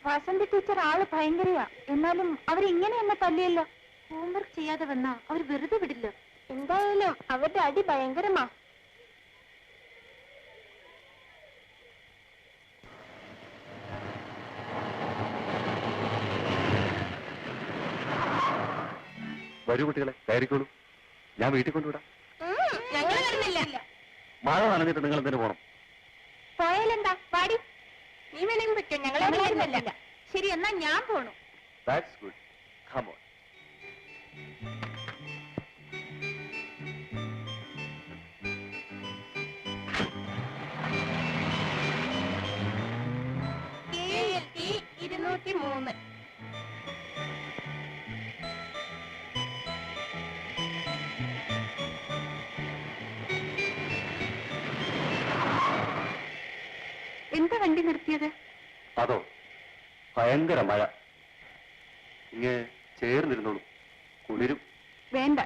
Vasanthi teacher ആള് ഭയങ്കരയാ. എന്നാലും അവരിങ്ങനെ എന്നെ തല്ലിയല്ലോ. ഹോംവർക്ക് ചെയ്യാതെ വന്നാ അവർ വെറുതെ വിടില്ല. എന്തായാലും അവരുടെ അടി ഭയങ്കരമാ. വരൂ കുട്ടികളെ, കയറിക്കോളൂ. ഞാൻ വീട്ടിൽ കൊണ്ടുവിടാം. ഞങ്ങൾ വരുന്നില്ല. മഴ നനഞ്ഞിട്ട് നിങ്ങൾ എന്തിനു പോകണം? പോയാലെന്താ? പാടി. നീ വേണമെങ്കിൽ പറ്റും. ഞങ്ങൾ വരുന്നില്ല. ശരി, എന്നാ ഞാൻ പോണു. That's good. Come on. KLT 203. എന്താ വണ്ടി നിർത്തിയത്? അതോ, ഭയങ്കര മഴ. ഇങ്ങ് ചേർന്നിരുന്നോളൂ, കുളിരും. വേണ്ട.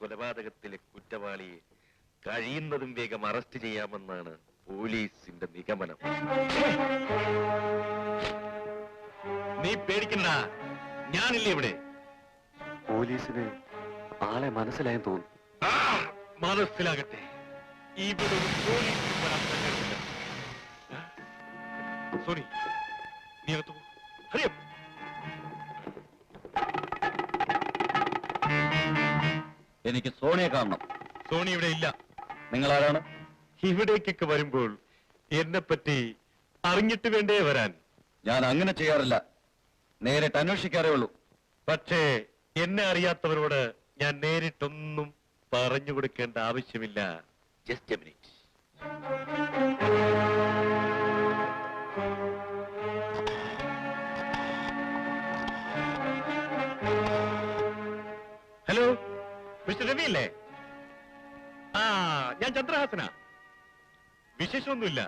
കൊലപാതകത്തിലെ കുറ്റവാളിയെ കഴിയുന്നതും വേഗം അറസ്റ്റ് ചെയ്യാമെന്നാണ് പോലീസിന്റെ നിഗമനം. നീ പേടിക്കണ്ട, ഞാനില്ലേ ഇവിടെ. പോലീസിന് ആളെ മനസ്സിലായെന്ന് തോന്നുന്നു. മനസ്സിലാകട്ടെ, ഇവിടെ ഒരു പോലീസ് വരാൻ തന്നെയില്ല. സോണി, നീ അകത്തു പോ. ഹരിയം. എനിക്ക് സോണിയെ കാണണം. സോണി ഇവിടെ ഇല്ല. നിങ്ങൾ ആരാണ്? ഇവിടേക്കൊക്കെ വരുമ്പോൾ എന്നെ പറ്റി അറിഞ്ഞിട്ട് വേണ്ടേ വരാൻ? ഞാൻ അങ്ങനെ ചെയ്യാറില്ല, നേരിട്ട് അന്വേഷിക്കാറേ ഉള്ളൂ. പക്ഷേ എന്നെ അറിയാത്തവരോട് ഞാൻ നേരിട്ടൊന്നും പറഞ്ഞു കൊടുക്കേണ്ട ആവശ്യമില്ല. Just A minute. Hello, mister Ravi അല്ലേ? ആ, ഞാൻ ചന്ദ്രഹാസനാ. വിശേഷമൊന്നുമില്ല.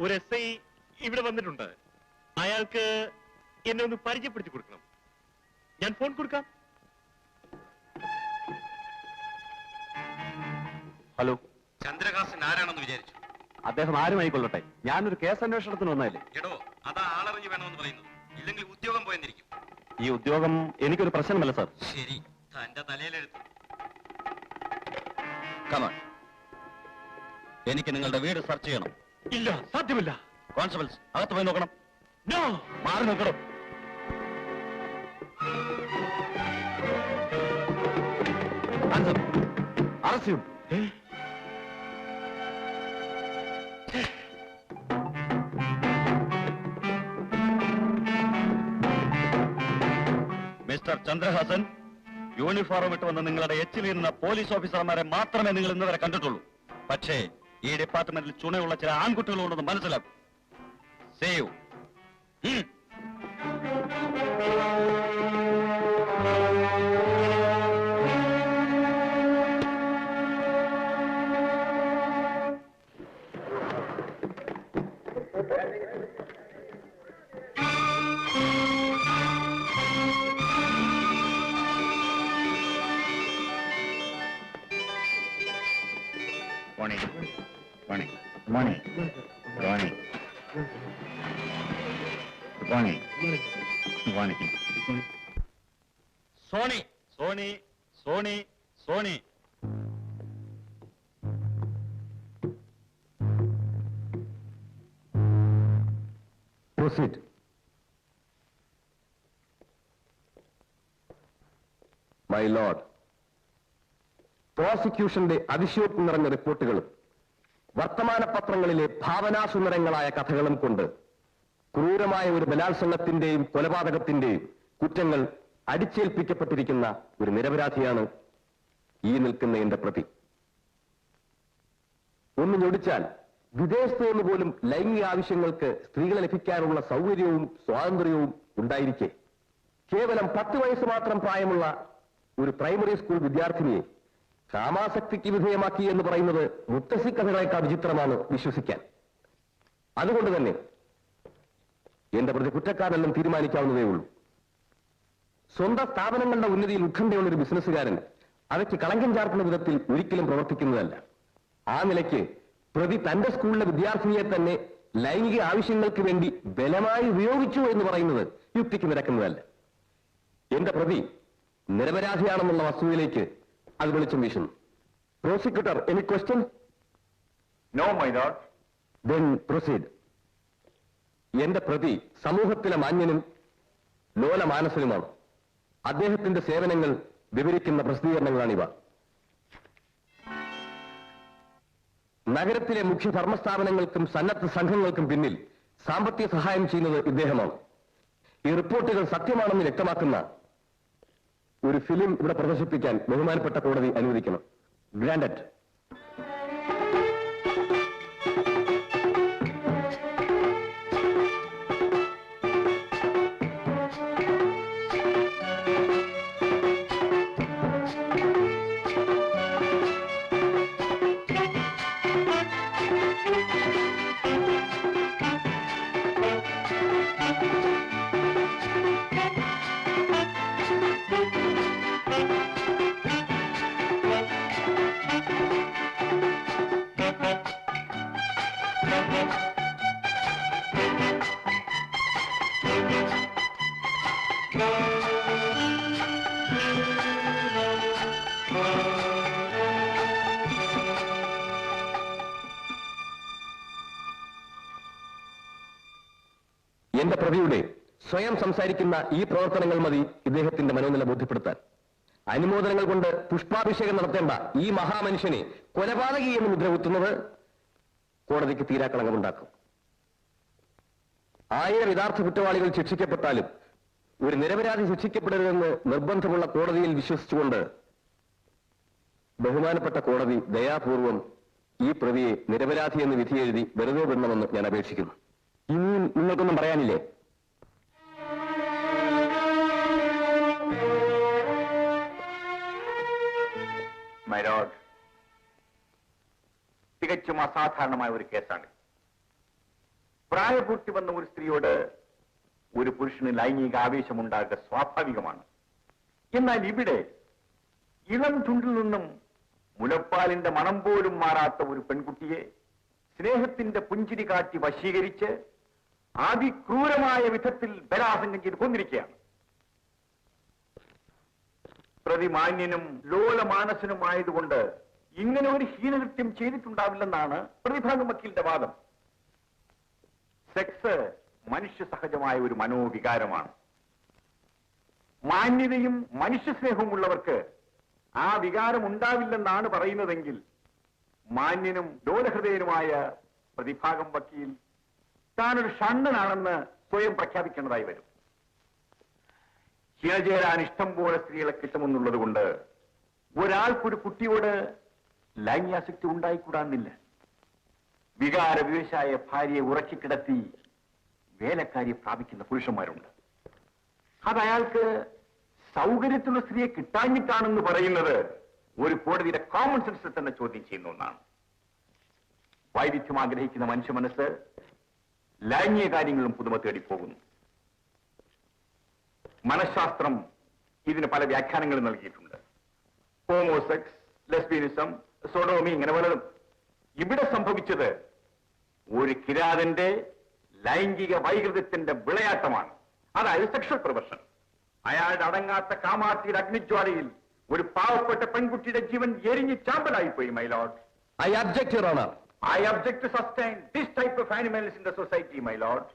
ഒരു എസ് ഐ ഇവിടെ വന്നിട്ടുണ്ട്. അയാൾക്ക് എന്നെ ഒന്ന് പരിചയപ്പെടുത്തി കൊടുക്കണം. ഞാൻ ഫോൺ കൊടുക്കാം. ഹലോ, ചന്ദ്രഹാസൻ ആരാണെന്ന് വിചാരിച്ചു? അദ്ദേഹം ആരുമായിക്കൊള്ളട്ടെ, ഞാനൊരു കേസ് അന്വേഷണത്തിന് വന്നതല്ലേ. എടോ, അതാ ആളറിഞ്ഞു വേണമെന്ന് പറയുന്നത്. ഇല്ലെങ്കിൽ ഉദ്യോഗം പോയെന്നിരിക്കും. ഈ ഉദ്യോഗം എനിക്കൊരു പ്രശ്നമല്ല സാർ. ശരി, തന്റെ തലയിലെഴുത്ത്. കമാൺ, എനിക്ക് നിങ്ങളുടെ വീട് സെർച്ച് ചെയ്യണം. ഇല്ല, സാധ്യമല്ല. കോൺസ്റ്റബിൾസ്, അകത്ത് പോയി നോക്കണം. നോ, മാറി നോക്കണം. അറസ്റ്റ് ചെയ്യും. മിസ്റ്റർ ചന്ദ്രഹാസൻ, യൂണിഫോം ഇട്ട് വന്ന് നിങ്ങളുടെ എച്ചിലിരുന്ന പോലീസ് ഓഫീസർമാരെ മാത്രമേ നിങ്ങൾ ഇന്നുവരെ കണ്ടിട്ടുള്ളൂ. പക്ഷേ ഈ ഡിപ്പാർട്ട്മെന്റിൽ ചുണയുള്ള ചില ആൺകുട്ടികളുണ്ടെന്ന് മനസ്സിലാക്കും. Save. Morning. Morning. Morning. Morning. Good morning. Good morning. Sony, Sony, Sony, Sony. Proceed. My lord, പ്രോസിക്യൂഷന്റെ അതിശയോക്തി നിറഞ്ഞ റിപ്പോർട്ടുകളും വർത്തമാന പത്രങ്ങളിലെ ഭാവനാസുന്ദരങ്ങളായ കഥകളും കൊണ്ട് ക്രൂരമായ ഒരു ബലാത്സംഗത്തിന്റെയും കൊലപാതകത്തിന്റെയും കുറ്റങ്ങൾ അടിച്ചേൽപ്പിക്കപ്പെട്ടിരിക്കുന്ന ഒരു നിരപരാധിയാണ് ഈ നിൽക്കുന്ന എന്റെ പ്രതി. ഒന്ന് ഞൊടിച്ചാൽ വിദേശത്ത് നിന്ന് പോലും ലൈംഗിക ആവശ്യങ്ങൾക്ക് സ്ത്രീകളെ ലഭിക്കാനുള്ള സൗകര്യവും സ്വാതന്ത്ര്യവും ഉണ്ടായിരിക്കെ കേവലം 10 വയസ്സ് മാത്രം പ്രായമുള്ള ഒരു പ്രൈമറി സ്കൂൾ വിദ്യാർത്ഥിനിയെ കാമാസക്തിക്ക് വിധേയമാക്കി എന്ന് പറയുന്നത് മുത്തശ്ശി കഥകളേക്കാൾ വിചിത്രമാണ് വിശ്വസിക്കാൻ. അതുകൊണ്ട് തന്നെ എന്റെ പ്രതി കുറ്റക്കാരനെല്ലാം തീരുമാനിക്കാവുന്നതേ ഉള്ളൂ. സ്വന്തം സ്ഥാപനങ്ങളുടെ ഉന്നതിയിൽ ഉത്കണ്ഠയുള്ള ഒരു ബിസിനസ്സുകാരൻ അവയ്ക്ക് കളങ്കം ചാർത്തുന്ന വിധത്തിൽ ഒരിക്കലും പ്രവർത്തിക്കുന്നതല്ല. ആ നിലയ്ക്ക് പ്രതി തന്റെ സ്കൂളിലെ വിദ്യാർത്ഥിനിയെ തന്നെ ലൈംഗിക ആവശ്യങ്ങൾക്ക് വേണ്ടി ബലമായി ഉപയോഗിച്ചു എന്ന് പറയുന്നത് യുക്തിക്ക് നിരക്കുന്നതല്ല. എന്റെ പ്രതി നിരപരാധിയാണെന്നുള്ള വസ്തുതയിലേക്ക് അത് വെളിച്ചം വീശുന്നു. Prosecutor, any question? No, my lord. Then proceed. എന്റെ പ്രതി സമൂഹത്തിലെ മാന്യനും ലോലമാനസനുമാണ്. അദ്ദേഹത്തിന്റെ സേവനങ്ങൾ വിവരിക്കുന്ന പ്രസിദ്ധീകരണങ്ങളാണിവ. നഗരത്തിലെ മുഖ്യ ധർമ്മസ്ഥാപനങ്ങൾക്കും സന്നദ്ധ സംഘങ്ങൾക്കും പിന്നിൽ സാമ്പത്തിക സഹായം ചെയ്യുന്നത് ഇദ്ദേഹമാണ്. ഈ റിപ്പോർട്ടുകൾ സത്യമാണെന്ന് വ്യക്തമാക്കുന്ന ഒരു ഫിലിം ഇവിടെ പ്രദർശിപ്പിക്കാൻ ബഹുമാനപ്പെട്ട കോടതി അനുവദിക്കണം. ഗ്രാൻഡഡ്. എന്റെ പ്രതിയുടെ സ്വയം സംസാരിക്കുന്ന ഈ പ്രവർത്തനങ്ങൾ മതി ഇദ്ദേഹത്തിന്റെ മനോനില ബോധ്യപ്പെടുത്താൻ. അനുമോദനങ്ങൾ കൊണ്ട് പുഷ്പാഭിഷേകം നടത്തേണ്ട ഈ മഹാമനുഷ്യനെ കൊലപാതകി എന്ന് മുദ്രകുത്തുന്നത് കോടതിക്ക് തീരാക്കളങ്കമുണ്ടാക്കും. 1000 യഥാർത്ഥ കുറ്റവാളികൾ ശിക്ഷിക്കപ്പെട്ടാലും ഒരു നിരപരാധി ശിക്ഷിക്കപ്പെടരുതെന്ന് നിർബന്ധമുള്ള കോടതിയിൽ വിശ്വസിച്ചുകൊണ്ട് ബഹുമാനപ്പെട്ട കോടതി ദയാപൂർവം ഈ പ്രതിയെ നിരപരാധി എന്ന് വിധിയെഴുതി വെറുതെ വിടണമെന്ന് ഞാൻ അപേക്ഷിക്കുന്നു. ഇനിയും നിങ്ങൾക്കൊന്നും പറയാനില്ലേ? മൈലോർഡ്, തികച്ചും അസാധാരണമായ ഒരു കേസാണ്. പ്രായപൂർത്തി വന്ന ഒരു സ്ത്രീയോട് ഒരു പുരുഷന് ലൈംഗിക ആവേശമുണ്ടാകുക സ്വാഭാവികമാണ്. എന്നാൽ ഇവിടെ ഇളം ചുണ്ടിൽ നിന്നും മുലപ്പാലിന്റെ മണം പോലും മാറാത്ത ഒരു പെൺകുട്ടിയെ സ്നേഹത്തിന്റെ പുഞ്ചിരി കാട്ടി വശീകരിച്ച് അതിക്രൂരമായ വിധത്തിൽ ബലാത്സംഗം ചെയ്ത് കൊന്നിരിക്കുകയാണ്. പ്രതിമാന്യനും ലോലമാനസനുമായതുകൊണ്ട് ഇങ്ങനെ ഒരു ഹീനകൃത്യം ചെയ്തിട്ടുണ്ടാവില്ലെന്നാണ് പ്രതിഭാഗം വക്കീലിന്റെ വാദം. സെക്സ് മനുഷ്യ സഹജമായ ഒരു മനോവികാരമാണ്. മാന്യതയും മനുഷ്യസ്നേഹവും ഉള്ളവർക്ക് ആ വികാരം ഉണ്ടാവില്ലെന്നാണ് പറയുന്നതെങ്കിൽ മാന്യനും ലോലഹൃദയനുമായ പ്രതിഭാഗം വക്കീൽ താനൊരു ഷണ്ണനാണെന്ന് സ്വയം പ്രഖ്യാപിക്കേണ്ടതായി വരും. ചേരാൻ ഇഷ്ടം പോലെ സ്ത്രീകളെ കിട്ടുമെന്നുള്ളത് കൊണ്ട് ഒരാൾക്കൊരു കുട്ടിയോട് ലൈംഗികാസക്തി ഉണ്ടായിക്കൂടാന്നില്ല. വികാരവിവശായ ഭാര്യയെ ഉറക്കിക്കിടത്തി വേലക്കാരിയെ പ്രാപിക്കുന്ന പുരുഷന്മാരുണ്ട്. അത് അയാൾക്ക് സൗകര്യത്തിലുള്ള സ്ത്രീയെ കിട്ടാഞ്ഞിട്ടാണെന്ന് പറയുന്നത് ഒരു കോടതിയുടെ കോമൺ സെൻസിൽ തന്നെ ചോദ്യം ചെയ്യുന്ന ഒന്നാണ്. വൈവിധ്യം ആഗ്രഹിക്കുന്ന മനുഷ്യ മനസ്സ് ലൈംഗിക കാര്യങ്ങളും പുതുമ തേടി പോകുന്നു. മനഃശാസ്ത്രം ഇതിന് പല വ്യാഖ്യാനങ്ങളും നൽകിയിട്ടുണ്ട്. ഹോമോസെക്സ്, ലെസ്ബിയനിസം, സോഡോമി, ഇങ്ങനെ പലതും. ഇവിടെ സംഭവിച്ചത് ഒരു കിരാതന്റെ ലൈംഗിക വൈകൃതത്തിന്റെ വിളയാട്ടമാണ്. അതായത് സെക്ഷൽ പ്രൊവർഷൻ. അയാളുടെ അടങ്ങാത്ത കാമാർത്തിയുടെ അഗ്നിജ്വാലയിൽ ഒരു പാവപ്പെട്ട പെൺകുട്ടിയുടെ ജീവൻ എരിഞ്ഞ് ചാമ്പലായിപ്പോയി. My lord, I object your honour. I object to sustain this type of animals in the society. My lord,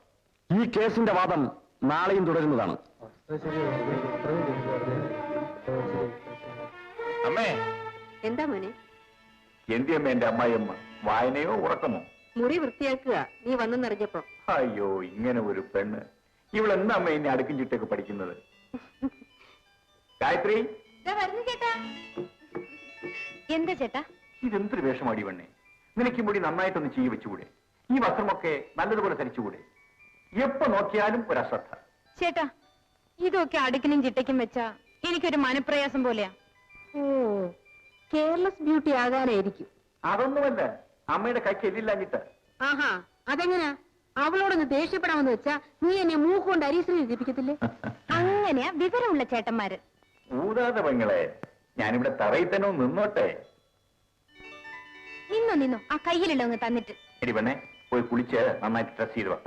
ഈ കേസിന്റെ വാദം നാളെയും തുടരുന്നതാണ്. അമ്മേ. എന്താ മോനെ? എന്തിയമ്മ എന്റെ അമ്മായിയമ്മ? വായനയോ ഉറക്കമോ? മുറി വൃത്തിയാക്കുക നീ വന്നെന്നറിഞ്ഞപ്പോ. അയ്യോ, ഇങ്ങനെ ഒരു പെണ്ണ്. ഇവളെന്താ അമ്മ എന്നെ അടുക്കും ചിട്ടൊക്കെ പഠിക്കുന്നത്? ഗായത്രി, എന്താ ചേട്ടാ? ഇതെന്തൊരു വേഷമാടി പെണ്ണെ. നിനക്ക് മുടി നന്നായിട്ടൊന്ന് ചെയ്യ വെച്ചുകൂടെ? ഈ വസ്ത്രമൊക്കെ നല്ലതുപോലെ ധരിച്ചുകൂടെ? എപ്പോ നോക്കിയാലും ഒരു അശ്രദ്ധ. ചേട്ടാ, ഇതൊക്കെ അടുക്കിനും ചിട്ടയ്ക്കും വെച്ചാ എനിക്കൊരു മനപ്രയാസം പോലെയാ. ഓ, കെയർലെസ് ബ്യൂട്ടി ആകാനായിരിക്കും. അതൊന്നുമല്ല, അമ്മയുടെ കൈക്ക് എല്ലില്ലാഞ്ഞിട്ട്. ആഹാ, അതെങ്ങനാ? അവളോടൊന്ന് ദേഷ്യപ്പെടാമെന്ന് വെച്ചാ നീ എന്നെ മൂക്കുകൊണ്ട് അരീശ്രീ ജപിക്കത്തില്ലേ? അങ്ങനെയാ വിവരമുള്ള ചേട്ടന്മാര്. ഊതാതെ പെങ്ങളെ, ഞാനിവിടെ തറയിൽ തന്നെ ഒന്ന് നിന്നോട്ടെ. നിന്നോ ആ കയ്യിലുള്ളവങ്ങ് തന്നിട്ട്. എടി പെണ്ണെ, പോയി കുളിച്ച് നന്നായിട്ട് ഡ്രസ് ചെയ്ത് വാ.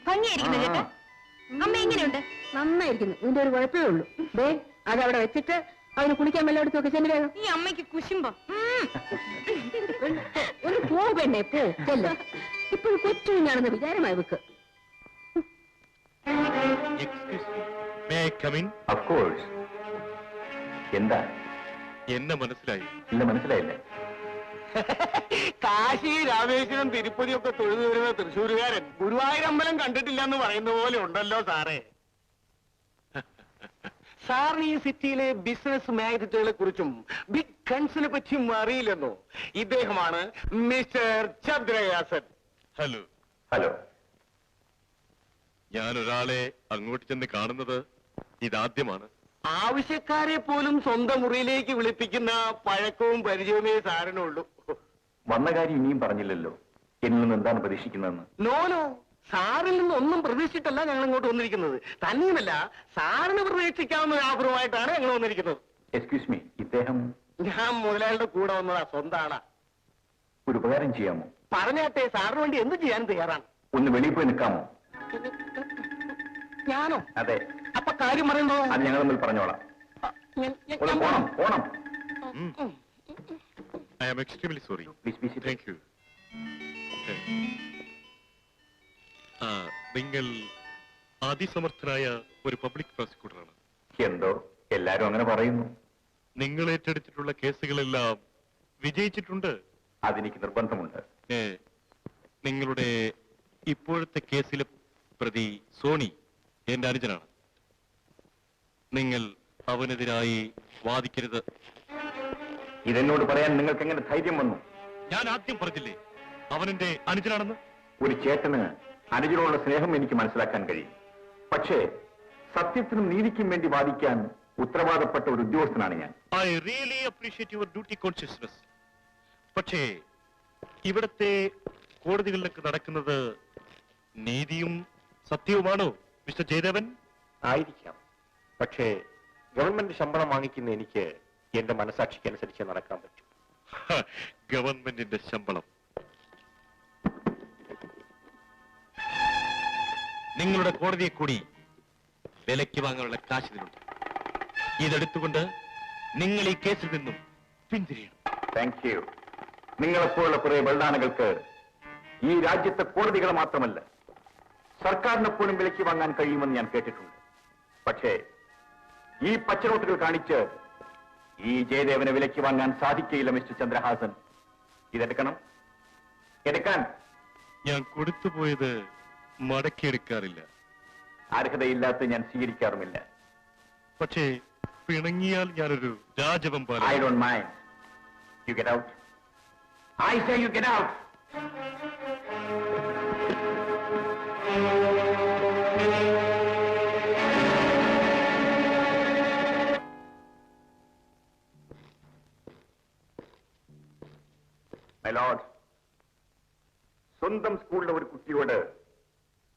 ഭംഗിയായിരിക്കുന്നു ചേട്ടാ. അമ്മ എങ്ങനെയുണ്ട്? നന്നായിരിക്കുന്നു. ഇതിന്റെ ഒരു കുഴപ്പമേ ഉള്ളൂ. ദേ, അതവിടെ വെച്ചിട്ട് അവന് കുളിക്കാൻ വെള്ളം നോക്കി ചെല്ലു വേഗം. ഈ അമ്മയ്ക്ക് കുശുമ്പോ. ഒന്ന് പോ പെണ്ണെ, പോ ചെല്ല. ഇപ്പോൾ കൊച്ചുകുഞ്ഞാണെന്ന് വിചാരമായി വെക്ക്. Of course. എന്താ? എന്നെ മനസ്സിലായി? ഇല്ല, മനസ്സിലായില്ലേ? കാശി, രാമേശ്വരം, തിരുപ്പതി ഒക്കെ തൊഴുതു വരുന്ന തൃശ്ശൂരുകാരൻ ഗുരുവായൂരമ്പലം കണ്ടിട്ടില്ല എന്ന് പറയുന്ന പോലെ ഉണ്ടല്ലോ സാറേ. സാറിന് ഈ സിറ്റിയിലെ ബിസിനസ് മാഗ്നറ്റുകളെ കുറിച്ചും ബിഗ് കൺസിനെ പറ്റിയും അറിയില്ലെന്നോ? ഇദ്ദേഹമാണ് മിസ്റ്റർ ചന്ദ്രയാസൻ. ഹലോ. ഹലോ. ഞാൻ ഒരാളെ അങ്ങോട്ട് ചെന്ന് കാണുന്നത് ഇതാദ്യമാണ്. ആവശ്യക്കാരെ പോലും സ്വന്തം മുറിയിലേക്ക് വിളിപ്പിക്കുന്ന പഴക്കവും പരിചയമേ സാറിനുള്ളൂ. വന്ന കാര്യം ഇനിയും പറഞ്ഞില്ലല്ലോ. എന്നിൽ നിന്ന് എന്താണ് പ്രതീക്ഷിക്കുന്നതെന്ന്? നോനോ, സാറിൽ നിന്ന് ഒന്നും പ്രതീക്ഷിച്ചിട്ടല്ല ഞങ്ങൾ ഇങ്ങോട്ട് വന്നിരിക്കുന്നത്. തന്നെയുമല്ല, സാറിന് പ്രതീക്ഷിക്കാവുന്ന ഒരു ആഫറുമായിട്ടാണ് ഞങ്ങൾ വന്നിരിക്കുന്നത്. എക്സ്ക്യൂസ് മീ, ഇദ്ദേഹം? ഞാൻ മുതലാളിയുടെ കൂടെ വന്നതാ, സ്വന്താണ്. ഒരു ഉപകാരം ചെയ്യാമോ? പറഞ്ഞാട്ടെ, സാറിന് വേണ്ടി എന്ത് ചെയ്യാൻ തയ്യാറാണ്. ഒന്ന് വെളിയിൽ പോയി നിൽക്കാമോ? ഞാനോ? അതെ. അപ്പൊ കാര്യം പറയുന്നോ? അത് ഞങ്ങൾ തമ്മിൽ പറഞ്ഞോളാം. ഒന്ന് പോണം, പോണം. I am extremely sorry. Please be seated. Thank you. നിങ്ങൾ അതിസമർത്ഥനായ ഒരു പബ്ലിക് പ്രോസിക്യൂട്ടറാണ്. എന്തോ എല്ലാരും അങ്ങനെ പറയുന്നു. നിങ്ങൾ ഏറ്റെടുത്തിട്ടുള്ള കേസുകളെല്ലാം വിജയിച്ചിട്ടുണ്ട്. അതെനിക്ക് നിർബന്ധമുണ്ട്. നിങ്ങളുടെ ഇപ്പോഴത്തെ കേസിലെ പ്രതി സോണി എന്റെ അനുജനാണ്. നിങ്ങൾ അവനെതിരായി വാദിക്കരുത്. ഇതെന്നോട് പറയാൻ നിങ്ങൾക്ക് എങ്ങനെ ധൈര്യം വന്നു? ഞാൻ ആദ്യം പറഞ്ഞില്ലേ അവനെന്റെ അനുജനാണെന്ന്. ഒരു ചേട്ടന് അനുജനോടുള്ള സ്നേഹം എനിക്ക് മനസ്സിലാക്കാൻ കഴിയും. പക്ഷേ സത്യത്തിനും നീതിക്കും വേണ്ടി വാദിക്കാൻ ഉത്തരവാദപ്പെട്ട ഒരു ഉദ്യോഗസ്ഥനാണ് ഞാൻ. I really appreciate your duty consciousness. പക്ഷേ ഇവിടത്തെ കോടതികളിലൊക്കെ നടക്കുന്നത് നീതിയും സത്യവുമാണോ മിസ്റ്റർ ജയദേവൻ? ആയിരിക്കാം. പക്ഷേ ഗവൺമെന്റ് ശമ്പളം വാങ്ങിക്കുന്ന എനിക്ക് എന്റെ മനസാക്ഷിക്കനുസരിച്ച് നടക്കാൻ പറ്റും. ഗവൺമെന്റിന്റെ ശമ്പളം. നിങ്ങളുടെ കോടതിയെ കൂടി വിലയ്ക്ക് വാങ്ങാനുള്ള കാശ് ഇതിലുണ്ട്. ഇതെടുത്തുകൊണ്ട് നിങ്ങൾ ഈ കേസിൽ നിന്നും പിന്തിരിയണം. Thank you. നിങ്ങളെപ്പോലുള്ള കുറെ ബൽഡാനകൾക്ക് ഈ രാജ്യത്തെ കോടതികൾ മാത്രമല്ല സർക്കാരിനെ പോലും വിലയ്ക്ക് വാങ്ങാൻ കഴിയുമെന്ന് ഞാൻ കേട്ടിട്ടുണ്ട്. പക്ഷേ ഈ പച്ചനോട്ടുകൾ കാണിച്ച് ഈ ജയദേവനെ വിലയ്ക്ക് വാങ്ങാൻ സാധിക്കയില്ല മിസ്റ്റർ ചന്ദ്രഹാസൻ. ഇതെടുക്കണം. എടുക്കാൻ. ഞാൻ കൊടുത്തുപോയത് മടക്കിയെടുക്കാറില്ല. അർഹതയില്ലാത്ത ഞാൻ സ്വീകരിക്കാറുമില്ല. പക്ഷേ പിണങ്ങിയാൽ ഞാനൊരു രാജവെമ്പാല. I don't mind. You get out. I say you get out. My lord, സ്വന്തം സ്കൂളിലെ ഒരു കുട്ടിയോട്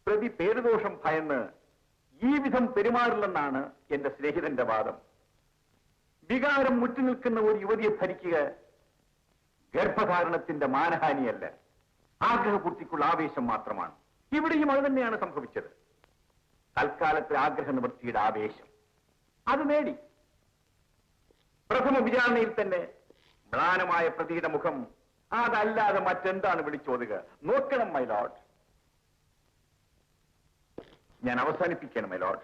പ്രതി പേരുദോഷം ഭയന്ന് ഈ വിധം പെരുമാറില്ലെന്നാണ് എന്റെ സ്നേഹിതന്റെ വാദം. വികാരം മുറ്റുനിൽക്കുന്ന ഒരു യുവതിയെ ഭരിക്കുക ഗർഭധാരണത്തിന്റെ മാനഹാനിയല്ല, ആഗ്രഹപൂർത്തിക്കുള്ള ആവേശം മാത്രമാണ്. ഇവിടെയും അത് തന്നെയാണ് സംഭവിച്ചത്. തൽക്കാലത്തെ ആഗ്രഹ നിവൃത്തിയുടെ ആവേശം അത് നേടി. പ്രഥമ വിചാരണയിൽ തന്നെ മ്ലാനമായ പ്രതിയുടെ മുഖം അതല്ലാതെ മറ്റെന്താണ് വിളിച്ചോതുക? നോക്കണം മൈ ലോർഡ്. ഞാൻ അവസാനിപ്പിക്കണം മൈ ലോർഡ്.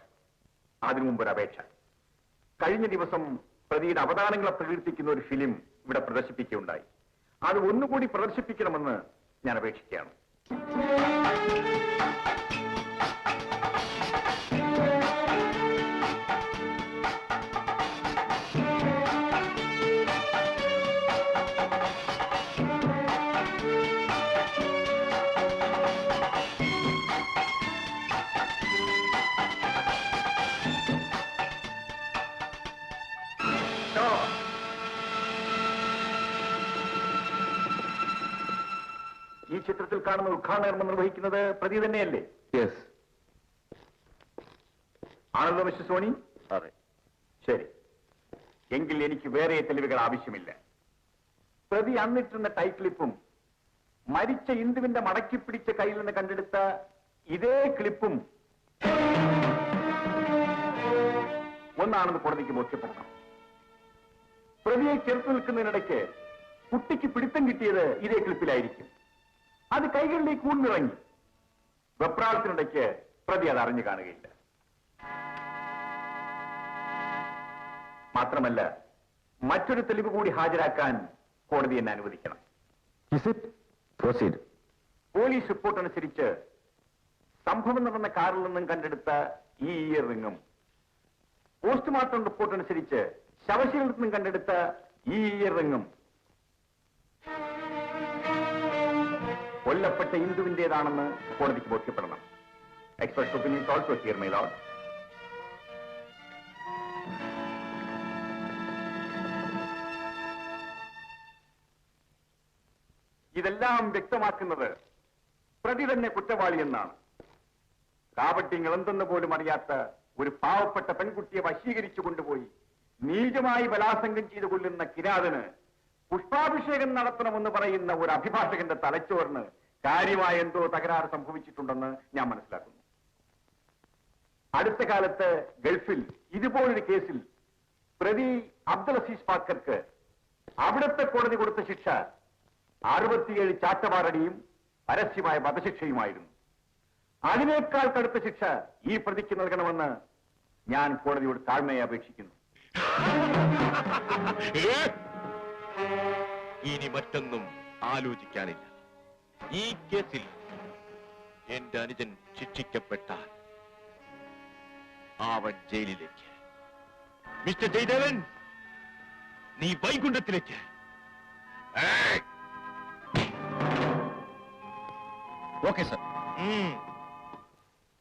അതിനു മുമ്പ് ഒരു അപേക്ഷ. കഴിഞ്ഞ ദിവസം പ്രതിയുടെ അവതാരങ്ങളെ പ്രകീർത്തിക്കുന്ന ഒരു ഫിലിം ഇവിടെ പ്രദർശിപ്പിക്കുകയുണ്ടായി. അത് ഒന്നുകൂടി പ്രദർശിപ്പിക്കണമെന്ന് ഞാൻ അപേക്ഷിക്കുകയാണ്. ഈ ചിത്രത്തിൽ കാണുന്ന ഉദ്ഘാടന കർമ്മം നിർവഹിക്കുന്നത് പ്രതി തന്നെയല്ലേ? യെസ്. ആണല്ലോ മിസ്റ്റർ സോണി? അതെ. ശരി, എങ്കിൽ എനിക്ക് വേറെ തെളിവുകൾ ആവശ്യമില്ല. പ്രതി അന്നിട്ടുന്ന ടൈക്ലിപ്പും മരിച്ച ഇന്ദുവിന്റെ മടക്കി പിടിച്ച കയ്യിൽ നിന്ന് കണ്ടെടുത്ത ഇതേ ക്ലിപ്പും ഒന്നാണെന്ന് കോടതിക്ക് ബോധ്യപ്പെടണം. പ്രതിയെ ചെറുത്തു നിൽക്കുന്നതിനിടയ്ക്ക് കുട്ടിക്ക് പിടുത്തം കിട്ടിയത് ഇതേ ക്ലിപ്പിലായിരിക്കും. അത് കൈകളിലേക്ക് ഊന്നിറങ്ങി. വെപ്രാളത്തിനിടയ്ക്ക് പ്രതി അത് അറിഞ്ഞു കാണുകയില്ല. മാത്രമല്ല, മറ്റൊരു തെളിവ് കൂടി ഹാജരാക്കാൻ കോടതി എന്നെ അനുവദിക്കണം. പോലീസ് റിപ്പോർട്ട് അനുസരിച്ച് സംഭവം നടന്ന കാറിൽ നിന്നും കണ്ടെടുത്ത ഈ ഇയർ റിങ്ങും പോസ്റ്റ്മോർട്ടം റിപ്പോർട്ട് അനുസരിച്ച് ശവശരീരത്തിൽ നിന്നും കണ്ടെടുത്ത ഈ ഇയർ റിങ്ങും കൊല്ലപ്പെട്ട ഇന്ദുവിന്റേതാണെന്ന് കോടതിക്ക് ബോധ്യപ്പെടണം. Expert opinion also here my lord. ഇതെല്ലാം വ്യക്തമാക്കുന്നത് പ്രതി തന്നെ കുറ്റവാളിയെന്നാണ്. കാപട്യങ്ങൾ എന്തെന്ന് പോലും അറിയാത്ത ഒരു പാവപ്പെട്ട പെൺകുട്ടിയെ വശീകരിച്ചു കൊണ്ടുപോയി നീചമായി ബലാത്സംഗം ചെയ്തു കൊല്ലുന്ന കിരാതന് പുഷ്പാഭിഷേകം നടത്തണമെന്ന് പറയുന്ന ഒരു അഭിഭാഷകന്റെ തലച്ചോറിന് കാര്യമായ എന്തോ തകരാറ് സംഭവിച്ചിട്ടുണ്ടെന്ന് ഞാൻ മനസ്സിലാക്കുന്നു. അടുത്ത കാലത്ത് ഗൾഫിൽ ഇതുപോലൊരു കേസിൽ പ്രതി അബ്ദുൽ അസീസ് പാക്കർക്ക് അവിടുത്തെ കോടതി കൊടുത്ത ശിക്ഷ 67 ചാട്ടവാറടിയും പരസ്യമായ വധശിക്ഷയുമായിരുന്നു. അതിനേക്കാൾ കടുത്ത ശിക്ഷ ഈ പ്രതിക്ക് നൽകണമെന്ന് ഞാൻ കോടതിയോട് താഴ്മയെ അപേക്ഷിക്കുന്നു. ഇനി മറ്റൊന്നും ആലോചിക്കാനില്ല. ഈ കേസിൽ എന്റെ അനുജൻ ശിക്ഷിക്കപ്പെട്ടാൽ അവൻ ജയിലിലേക്ക്. മിസ്റ്റർ ജയദേവൻ, നീ വൈകുണ്ഠത്തിലേക്ക്. Okay sir.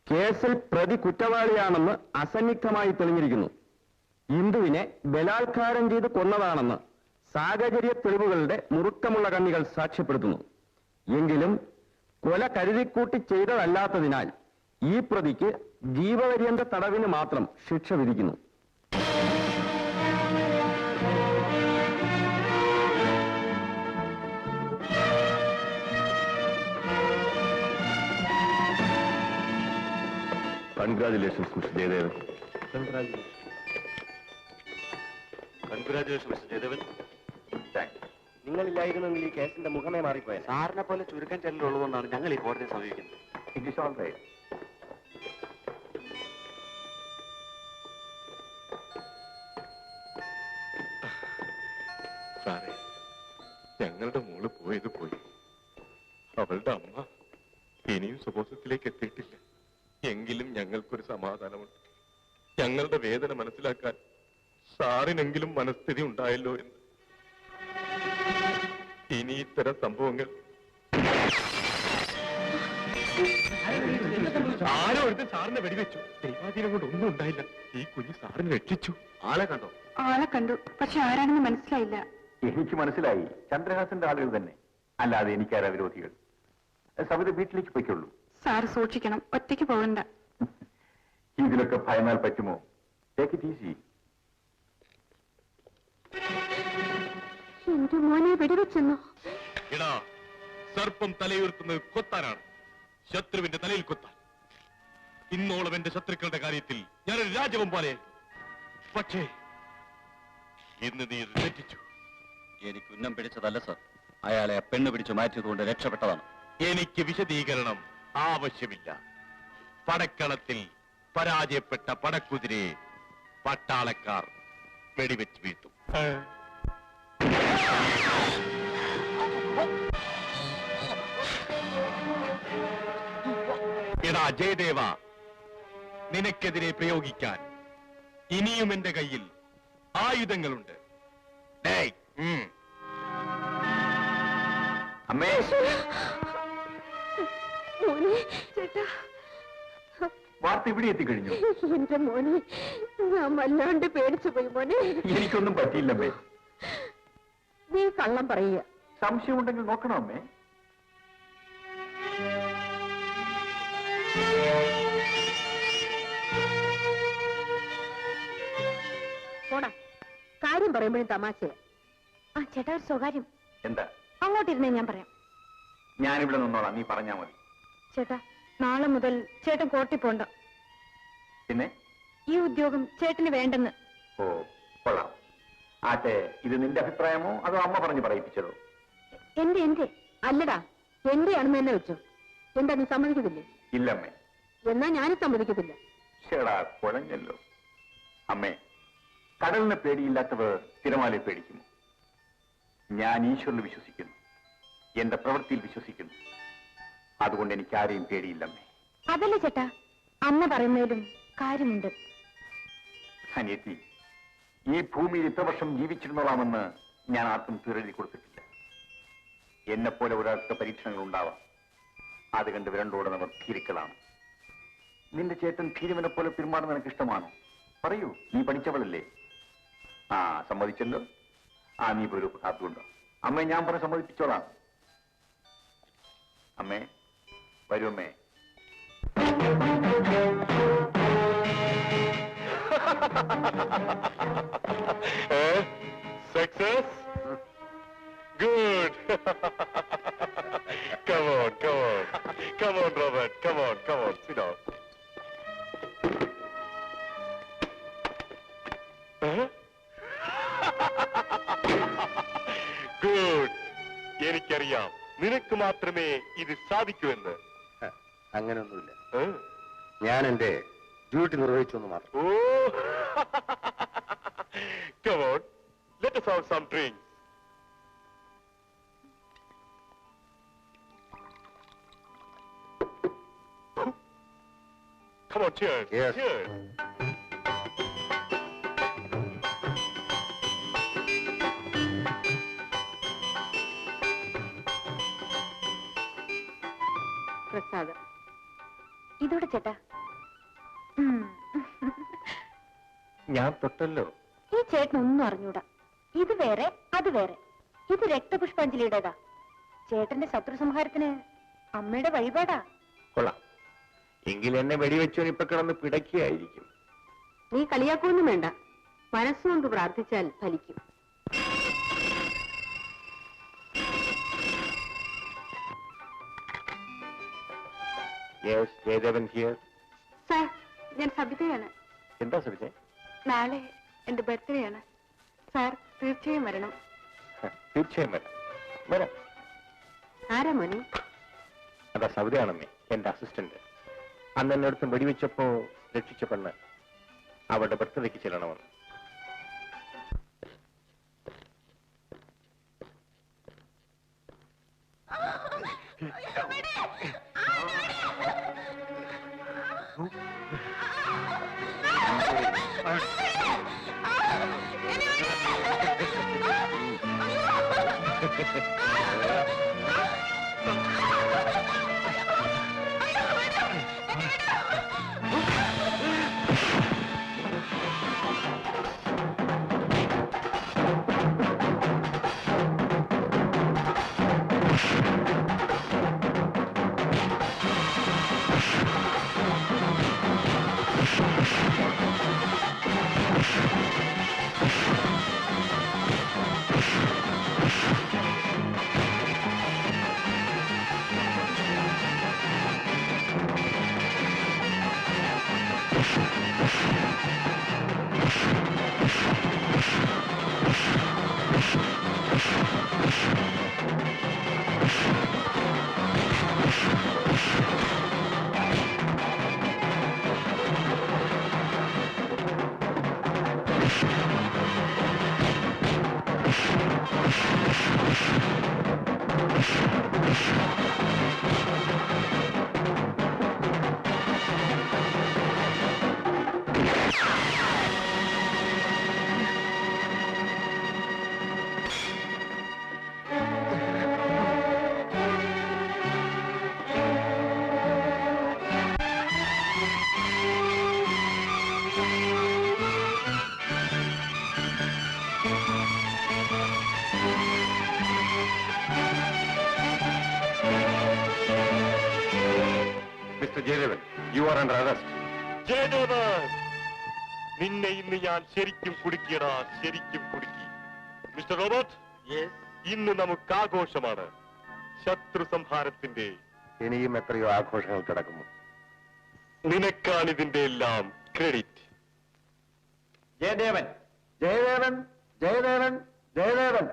കേസിൽ പ്രതി കുറ്റവാളിയാണെന്ന് അസന്നിഗ്ധമായി തെളിഞ്ഞിരിക്കുന്നു. ഇന്ദുവിനെ ബലാത്കാരം ചെയ്ത് കൊന്നതാണെന്ന് സാഹചര്യ തെളിവുകളുടെ മുറുക്കമുള്ള കണ്ണികൾ സാക്ഷ്യപ്പെടുത്തുന്നു. എങ്കിലും കൊല കരുതിക്കൂട്ടി ചെയ്തതല്ലാത്തതിനാൽ ഈ പ്രതിക്ക് ജീവപര്യന്ത തടവിന് മാത്രം ശിക്ഷ വിധിക്കുന്നു. Congratulations mister Jayadevan. Congratulation mister Jayadevan. നിങ്ങളില്ലായിരുന്നെങ്കിൽ ഈ കേസിന്റെ മുഖമേ മാറിപ്പോയ. സാറിനെ പോലെ ചുരുക്കം ചെല്ലുള്ളതുകൊണ്ടാണ് ഞങ്ങൾ ഈ കോടതിയെ സമീപിക്കുന്നത്. It is all right. സാറേ, ഞങ്ങളുടെ മോള് പോയത് പോയി. അവളുടെ അമ്മ ഇനിയും സ്വബോധത്തിലേക്ക് എത്തിയിട്ടില്ല. എങ്കിലും ഞങ്ങൾക്കൊരു സമാധാനമുണ്ട്. ഞങ്ങളുടെ വേദന മനസ്സിലാക്കാൻ സാറിനെങ്കിലും മനസ്ഥിതി ഉണ്ടായല്ലോ എന്ന്. ഇനി ഇത്തരം സംഭവങ്ങൾ ആരോ എടുത്ത് സാറിനെ വെടിവെച്ചു. ദൈവാധീനം കൊണ്ട് ഒന്നും ഉണ്ടായില്ല. ഈ കുഞ്ഞ് സാറിനെ രക്ഷിച്ചു. ആളെ കണ്ടോ? ആളെ കണ്ടു, പക്ഷെ ആരാണെന്ന് മനസ്സിലായില്ല. എനിക്ക് മനസ്സിലായി, ചന്ദ്രഹാസന്റെ ആളുകൾ തന്നെ, അല്ലാതെ എനിക്കാരാ വിരോധികൾ. സവിത വീട്ടിലേക്ക് പോയിക്കൊള്ളൂ. സാറ് സൂക്ഷിക്കണം, ഒറ്റയ്ക്ക് പോകണ്ട. ഇതിലൊക്കെ ഭയന്നാൽ പറ്റുമോ? Take it easy. എന്റെ മോനെ വെടിവെച്ചെന്നോ? എടാ, സർപ്പം തലയുയർത്തുന്നത് കൊത്താനാണ്, ശത്രുവിന്റെ തലയിൽ കൊത്താൻ. ഇന്നോളം എന്റെ ശത്രുക്കളുടെ കാര്യത്തിൽ ഞാനൊരു രാജവം പോലെ. പക്ഷേ ഇന്ന് നീ തെറ്റിച്ചു. എനിക്ക് ഉന്നം പിടിച്ചതല്ല സർ. അയാളെ പെണ്ണ് പിടിച്ചു മാറ്റിയതുകൊണ്ട് രക്ഷപ്പെട്ടതാണ്. എനിക്ക് വിശദീകരണം ആവശ്യമില്ല. പടക്കളത്തിൽ പരാജയപ്പെട്ട പടക്കുതിരെ പട്ടാളക്കാർ വെടിവെച്ച് വീഴ്ത്തും. എടാ ജയദേവ, നിനക്കെതിരെ പ്രയോഗിക്കാൻ ഇനിയും എന്റെ കയ്യിൽ ആയുധങ്ങളുണ്ട്. അമ്മേ, മോനെ, ചേട്ടാ, വാർത്ത ഇവിടെ എത്തിക്കഴിഞ്ഞു. എന്റെ മോനെ, ഞാൻ വല്ലാണ്ട് പേടിച്ചു പോയി മോനെ. എനിക്കൊന്നും പറ്റിയില്ലമ്മേ. നീ കള്ളം പറയുക. സംശയമുണ്ടെങ്കിൽ നോക്കണം അമ്മേ. പോടാ, കാര്യം പറയുമ്പോഴും തമാശയാ. ആ ചേട്ടാ, ഒരു സ്വകാര്യം. എന്താ? അങ്ങോട്ടിരുന്നേ ഞാൻ പറയാം. ഞാനിവിടെ നിന്നോളാം, നീ പറഞ്ഞാ മതി. ചേട്ടാ, നാളെ മുതൽ ചേട്ടൻ കോർട്ടിൽ പോണ്ട. പിന്നെ ഈ ഉദ്യോഗം ചേട്ടന് വേണ്ടെന്ന്. ഓ, കൊള്ളാം. ആട്ടെ, ഇത് നിന്റെ അഭിപ്രായമോ അതോ അമ്മ പറഞ്ഞു പറയിപ്പിച്ചതോ? എന്റെ അല്ലടാ, എന്റെ ആണെന്ന് തന്നെ വെച്ചു. എന്താ, നീ സമ്മതിക്കത്തില്ലേ? ഇല്ലമ്മേ. എന്നാ ഞാനും സമ്മതിക്കത്തില്ല. ചേടാ, കുഴഞ്ഞല്ലോ. അമ്മേ, കടലിനെ പേടിയില്ലാത്തവർ തിരമാലയെ പേടിക്കുമോ? ഞാൻ ഈശ്വരനിൽ വിശ്വസിക്കുന്നു, എന്റെ പ്രവൃത്തിയിൽ വിശ്വസിക്കുന്നു. അതുകൊണ്ട് എനിക്ക് ആരെയും പേടിയില്ലമ്മേ. അതല്ല ചേട്ടാ, അമ്മ പറയുന്നതിലും കാര്യമുണ്ട്. അനിയത്തി, ഈ ഭൂമിയിൽ ഇത്ര വർഷം ജീവിച്ചിരുന്നോളാമെന്ന് ഞാൻ ആർക്കും തീരെഴുതി കൊടുത്തിട്ടില്ല. എന്നെപ്പോലെ ഒരാൾക്ക് പരീക്ഷണങ്ങൾ ഉണ്ടാവാം. അത് കണ്ട് വിരണ്ടോടുന്നവർ ഭീരുക്കളാണ്. നിന്റെ ചേട്ടൻ ഭീരുവിനെ പോലെ പെരുമാറുന്ന നിനക്ക് ഇഷ്ടമാണോ? പറയൂ, നീ പഠിച്ചവളല്ലേ? ആ, സമ്മതിച്ചല്ലോ. ആ, നീ പോരു കാത്തുണ്ടോ? അമ്മേ, ഞാൻ പറഞ്ഞ് സമ്മതിപ്പിച്ചോളാം. അമ്മേ, വരൂ അമ്മേ. Success? Good. Come on, come on. Come on, Robert. Come on, come on. Sit down. Good. എനിക്കറിയാം, നിനക്ക് മാത്രമേ ഇത് സാധിക്കൂ എന്ന്. അങ്ങനെയൊന്നുമില്ല. ഞാൻ എന്റെ ഡ്യൂട്ടി നിർവഹിച്ചു എന്ന് മാത്രം. Come on, let us have some drinks. Come on, cheers. Yes. Cheers. പ്രസാദം ഇതോടെ ചേട്ടാ. ഞാൻ തൊട്ടല്ലോ. ഈ ചേട്ടനൊന്നും അറിഞ്ഞൂടാ. ഇത് വേറെ അത് വേറെ. ഇത് രക്തപുഷ്പാഞ്ജലിയുടേതാ. ചേട്ടന്റെ ശത്രു സംഹാരത്തിന് അമ്മയുടെ വഴിപാടാ. കൊള്ളാം. എങ്കിൽ എന്നെ വെടിവെച്ചോൻ ഇപ്പൊ കിടന്ന് പിടയ്ക്കായിരിക്കും. നീ കളിയാക്കൊന്നും വേണ്ട. മനസ്സുകൊണ്ട് പ്രാർത്ഥിച്ചാൽ ഫലിക്കും. Yes, Jayadevan here. സാർ, ഞാൻ സബിതയാണ്. എന്താ സബിതേ? നാളെ എന്റെ ബർത്ത്ഡേ ആണ്. സാർ തീർച്ചയായും വരണം. തീർച്ചയായും വരാം. വരാം. ആരാ മോനെ? അതാ സബിതയാണമ്മേ, എന്റെ അസിസ്റ്റന്റ്. അന്ന് എന്നെ അടുത്ത് വെടിവെച്ചപ്പോ രക്ഷിച്ച പെണ്ണ്. അവളുടെ ബർത്ത്ഡേക്ക് ചെല്ലണമെന്ന്. Mister Jayadevan, you are under arrest. Jayadevan, നിന്നെ ഇന്ന് ഞാൻ ശരിക്കും കുടുക്കിയടാ, ശരിക്കും കുടുക്കി. മിസ്റ്റർ റോബർട്ട്, ഇന്ന് നമുക്ക് ആഘോഷമാണ്. ശത്രു സംഹാരത്തിന്റെ. ഇനിയും എത്രയോ ആഘോഷങ്ങൾ കിടക്കുന്നു. നിനക്കാണ് ഇതിന്റെ എല്ലാം ക്രെഡിറ്റ്. ജയദേവൻ, ജയദേവൻ, ജയദേവൻ, ജയദേവൻ.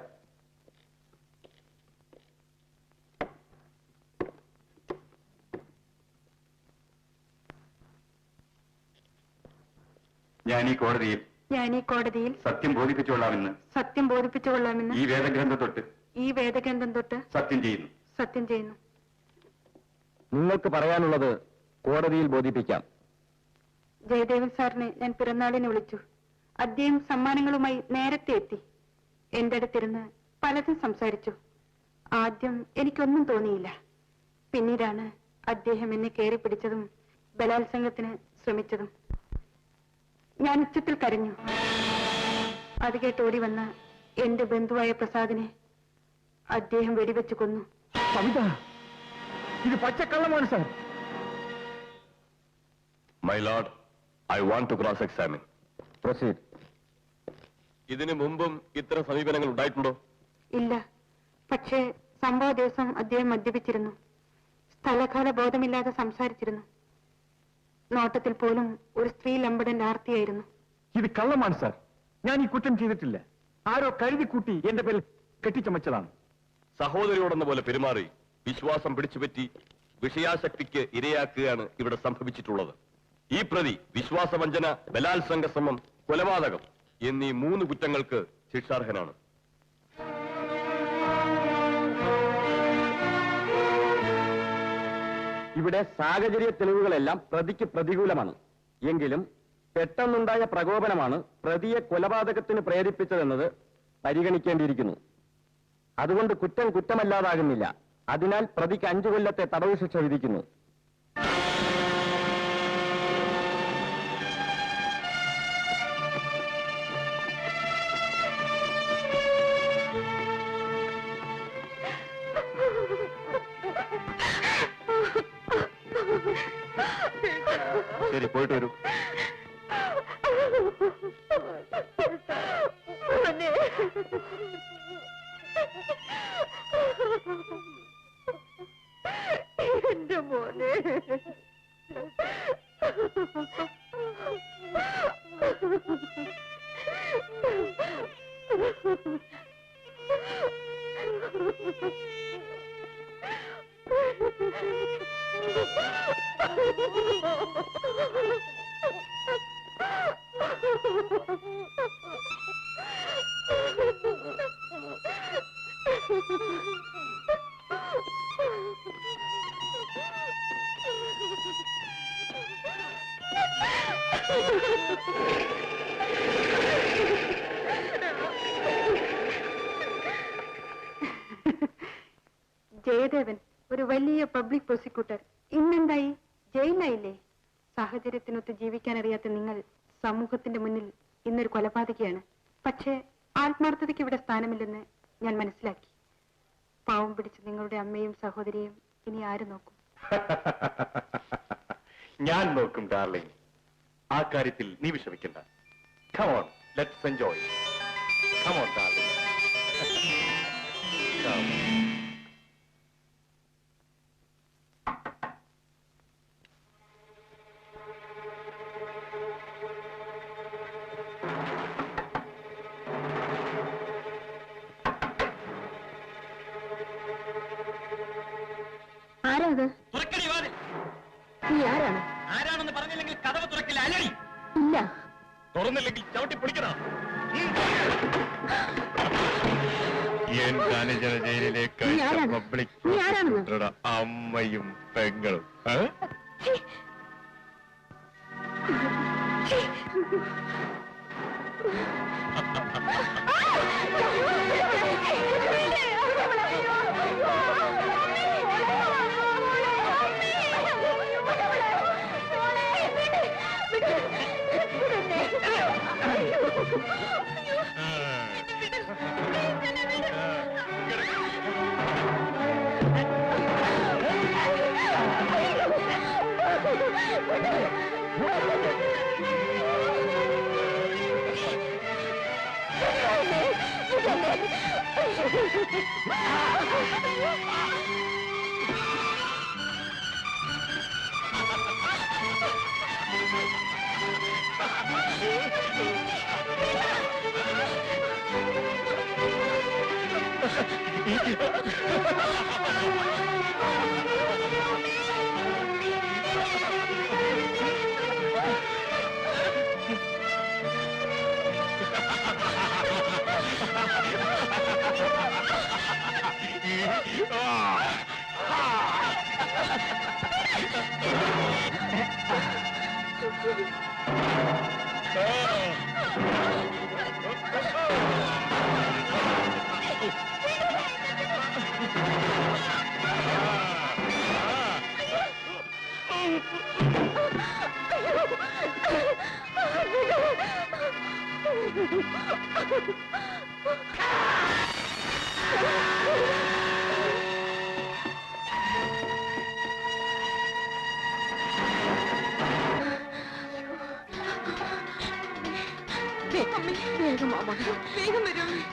ഞാൻ ഈ കോടതിയിൽ സത്യം ബോധിപ്പിച്ചുകൊള്ളാമെന്ന് ഈ വേദഗ്രന്ഥം തൊട്ട് സത്യം ചെയ്യുന്നു. നിങ്ങൾക്ക് പറയാനുള്ളത് കോടതിയിൽ ബോധിപ്പിക്കാം. ജയദേവൻ സാറിനെ ഞാൻ പിറന്നാളിന് വിളിച്ചു. അദ്ദേഹം സമ്മാനങ്ങളുമായി നേരത്തെ എത്തി. എന്റെ അടുത്തിരുന്ന് പലതും സംസാരിച്ചു. ആദ്യം എനിക്കൊന്നും തോന്നിയില്ല. പിന്നീടാണ് അദ്ദേഹം എന്നെ കയറി പിടിച്ചതും ബലാത്സംഗത്തിന് ശ്രമിച്ചതും. ഞാൻ ഉച്ചത്തിൽ കരഞ്ഞു. അത് കേട്ട് ഓടി വന്ന എന്റെ ബന്ധുവായ പ്രസാദിനെ അദ്ദേഹം വെടിവെച്ചു കൊന്നു. ഇത് പച്ചക്കള്ളമാണ് sir. My lord, I want to cross examine. Proceed. ഇതിനു മുമ്പും ഇത്തരം സമീപനങ്ങൾ ഉണ്ടായിട്ടുണ്ടോ? ഇല്ല. പക്ഷേ സംഭവ ദിവസം അദ്ദേഹം മദ്യപിച്ചിരുന്നു. സ്ഥലകാല ബോധമില്ലാതെ സംസാരിച്ചിരുന്നു. നോട്ടത്തിൽ പോലും ഒരു സ്ത്രീ ലംബടന്റെ ആർത്തിയായിരുന്നു. ഇത് കള്ളമാണ് സാർ. ഞാൻ ഈ കുറ്റം ചെയ്തിട്ടില്ല. ആരോ കരുതിക്കൂട്ടി എന്റെ പേരിൽ കെട്ടിച്ചമച്ചതാണ്. സഹോദരിയോടെന്ന പോലെ പെരുമാറി വിശ്വാസം പിടിച്ചുപറ്റി വിഷയാസക്തിക്ക് ഇരയാക്കുകയാണ് ഇവിടെ സംഭവിച്ചിട്ടുള്ളത്. ഈ പ്രതി വിശ്വാസവഞ്ചന, ബലാത്സംഗ ശ്രമം, കൊലപാതകം എന്നീ 3 കുറ്റങ്ങൾക്ക് ശിക്ഷാർഹനാണ്. ഇവിടെ സാഹചര്യ തെളിവുകളെല്ലാം പ്രതിക്ക് പ്രതികൂലമാണ്. എങ്കിലും പെട്ടെന്നുണ്ടായ പ്രകോപനമാണ് പ്രതിയെ കൊലപാതകത്തിന് പ്രേരിപ്പിച്ചതെന്നത് പരിഗണിക്കേണ്ടിയിരിക്കുന്നു. അതുകൊണ്ട് കുറ്റം കുറ്റമല്ലാതാകുന്നില്ല. അതിനാൽ പ്രതിക്ക് 5 കൊല്ലത്തെ തടവ് ശിക്ഷ വിധിക്കുന്നു. ശരി, പോയിട്ട് വരൂ. എന്റെ മോനെ, ജയദേവൻ ഒരു വലിയ പബ്ലിക് പ്രോസിക്യൂട്ടർ ഇന്നെന്തായി? ജയിലിലായില്ലേ? സാഹചര്യത്തിനൊത്ത് ജീവിക്കാൻ അറിയാത്ത നിങ്ങൾ സമൂഹത്തിന്റെ മുന്നിൽ ഇന്നൊരു കൊലപാതകയാണ്. പക്ഷേ ആത്മാർത്ഥതയ്ക്ക് ഇവിടെ സ്ഥാനമില്ലെന്ന് ഞാൻ മനസ്സിലാക്കി. പാവം പിടിച്ച് നിങ്ങളുടെ അമ്മയും സഹോദരിയും ഇനി ആര് നോക്കും? ഞാൻ നോക്കും ഡാർലിംഗ്. ആ കാര്യത്തിൽ നീ വിഷമിക്കണ്ട. Come on, let's enjoy. Come on, darling. Come. ആരാ അത്? തുറക്കടി വാതിൽ. നീ ആരാണ്? ആരാണെന്ന് പറഞ്ഞില്ലെങ്കിൽ കഥവ് തുറക്കില്ല. അല്ലടി. ഇല്ല. തുറന്നില്ലെങ്കിൽ ചവിട്ടി പൊളിക്കണം. ജയിലിലേക്ക് പബ്ലിക് പ്രോസിക്യൂട്ടറുടെ അമ്മയും പെങ്ങളും. വേഗം വേഗം വരും.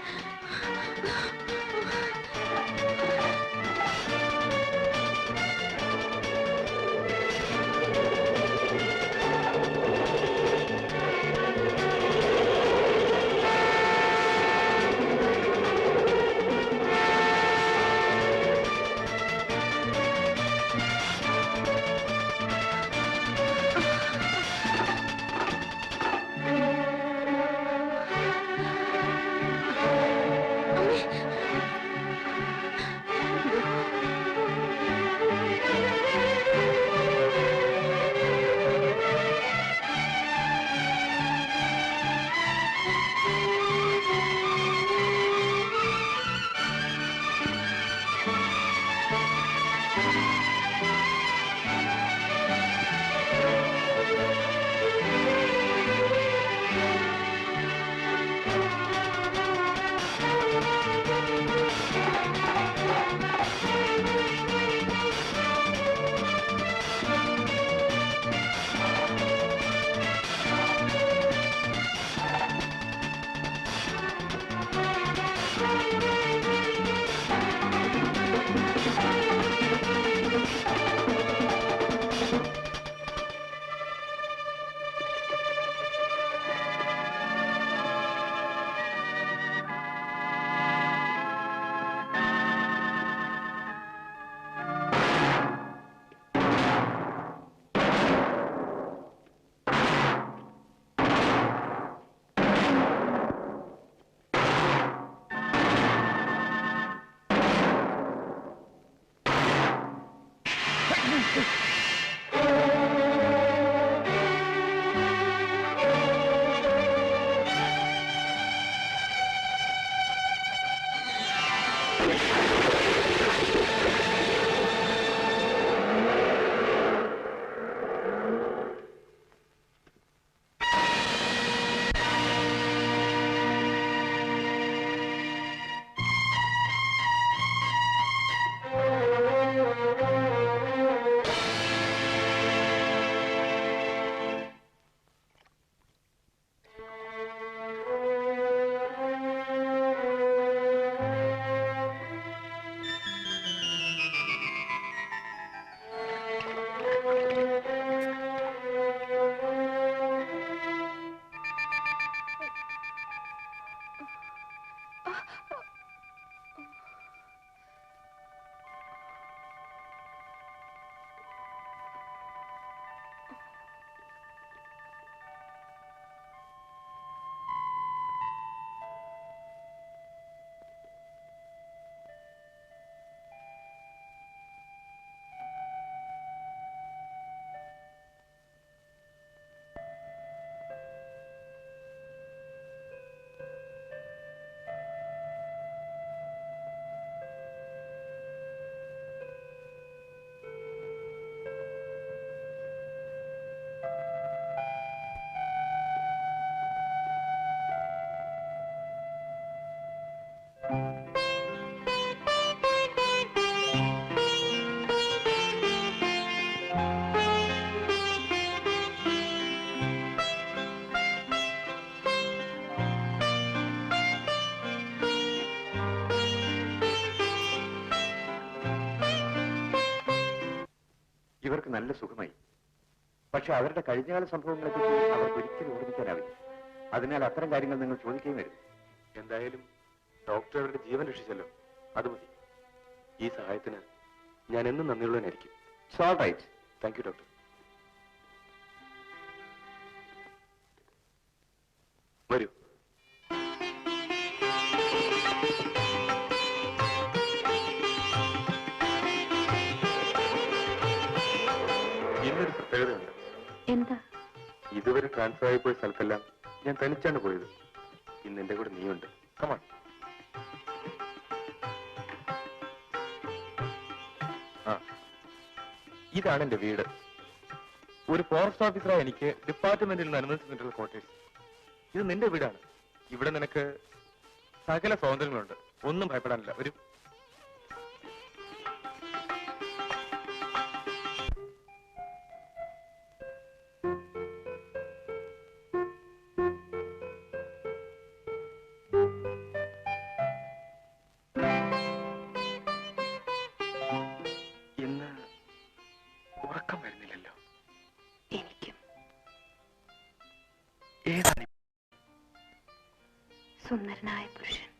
ഇവർക്ക് നല്ല സുഖമായി. പക്ഷെ അവരുടെ കഴിഞ്ഞകാല സംഭവങ്ങളെപ്പറ്റി അവർക്ക് ഒരിക്കലും ഓർമ്മിക്കാനാവില്ല. അതിനാൽ അത്തരം കാര്യങ്ങൾ നിങ്ങൾ ചോദിക്കുകയും വരും. എന്തായാലും ഡോക്ടർ അവരുടെ ജീവൻ രക്ഷിച്ചല്ലോ, അത് മതി. ഈ സഹായത്തിന് ഞാൻ എന്നും നന്ദിയുള്ളവനായിരിക്കും. റൈറ്റ്. Thank you doctor. വരൂ. ഇന്നൊരു പ്രത്യേകതയുണ്ട്. എന്താ? ഇതുവരെ ട്രാൻസ്ഫർ ആയി പോയ സ്ഥലത്തെല്ലാം ഞാൻ തനിച്ചാണ് പോയത്. ഇന്ന് എന്റെ കൂടെ നീയുണ്ട്. കമാൺ. ഇതാണ് എന്റെ വീട്. ഒരു ഫോറസ്റ്റ് ഓഫീസറായി എനിക്ക് ഡിപ്പാർട്ട്മെന്റിൽ നിന്ന് അനുവദിച്ചിട്ടുള്ള ക്വാർട്ടേഴ്സ്. ഇത് നിന്റെ വീടാണ്. ഇവിടെ നിനക്ക് സകല സ്വാതന്ത്ര്യങ്ങളുണ്ട്. ഒന്നും ഭയപ്പെടാനില്ല. ഒരു ഇന്ന് ഉറക്കം വരുന്നില്ലല്ലോ. എനിക്കും. ഏതാണ് സുന്ദരനായ പുരുഷൻ.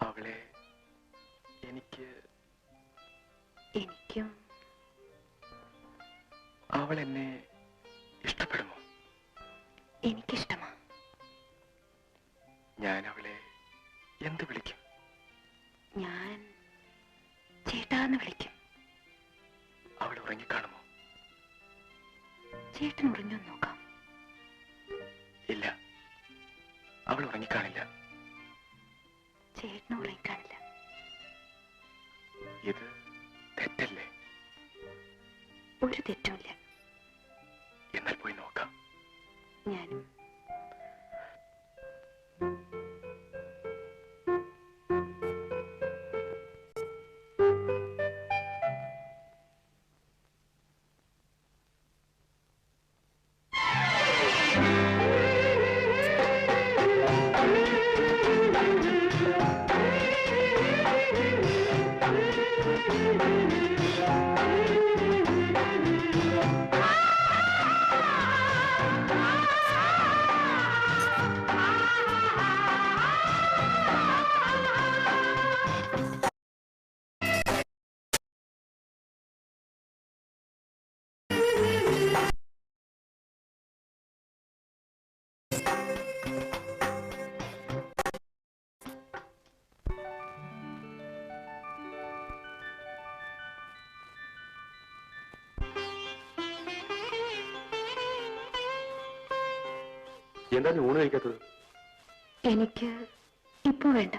അവളെ എനിക്കും. അവൾ എന്നെ ഇഷ്ടപ്പെടുമോ? എനിക്കിഷ്ടമാ. ഞാൻ അവളെ എന്ത് വിളിക്കും? ഞാൻ ചേട്ടാന്ന് വിളിക്കും. അവൾ ഉറങ്ങിക്കാണുമോ? ചേട്ടൻ ഉറങ്ങി നോക്കാം. ഇല്ല, അവൾ ഉറങ്ങിക്കാണില്ല. ചേട്ടന് ഉറങ്ങിക്കാണില്ല. ഇത് തെറ്റല്ലേ? ഒരു തെറ്റുമില്ല. എന്നാൽ പോയി നോക്കാം. ഞാനും. എന്താ നീ ഊണ് കഴിക്കാത്തത്? എനിക്ക് ഇപ്പൊ വേണ്ട.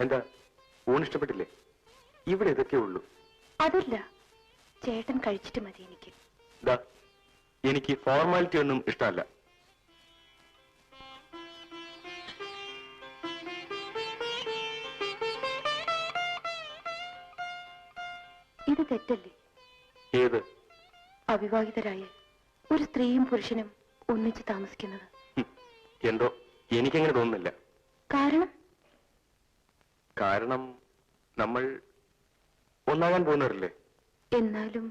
എന്താ ഊണ് ഇഷ്ടപ്പെട്ടില്ലേ? ഇവിടെ ഇതൊക്കെ ഉള്ളൂ. അതല്ല, ചേട്ടൻ കഴിച്ചിട്ട് മതി എനിക്ക്. എനിക്ക് ഫോർമാലിറ്റി ഒന്നും ഇഷ്ടമല്ല. ഇത് തെറ്റല്ലേ? ഏത്? അവിവാഹിതരായ ഒരു സ്ത്രീയും പുരുഷനും ഒന്നിച്ച് താമസിക്കുന്നത്. എന്തോ എനിക്കങ്ങനെ തോന്നുന്നില്ല. കാരണം നമ്മൾ ഒന്നാകാൻ പോകുന്നവരല്ലേ. എന്നാലും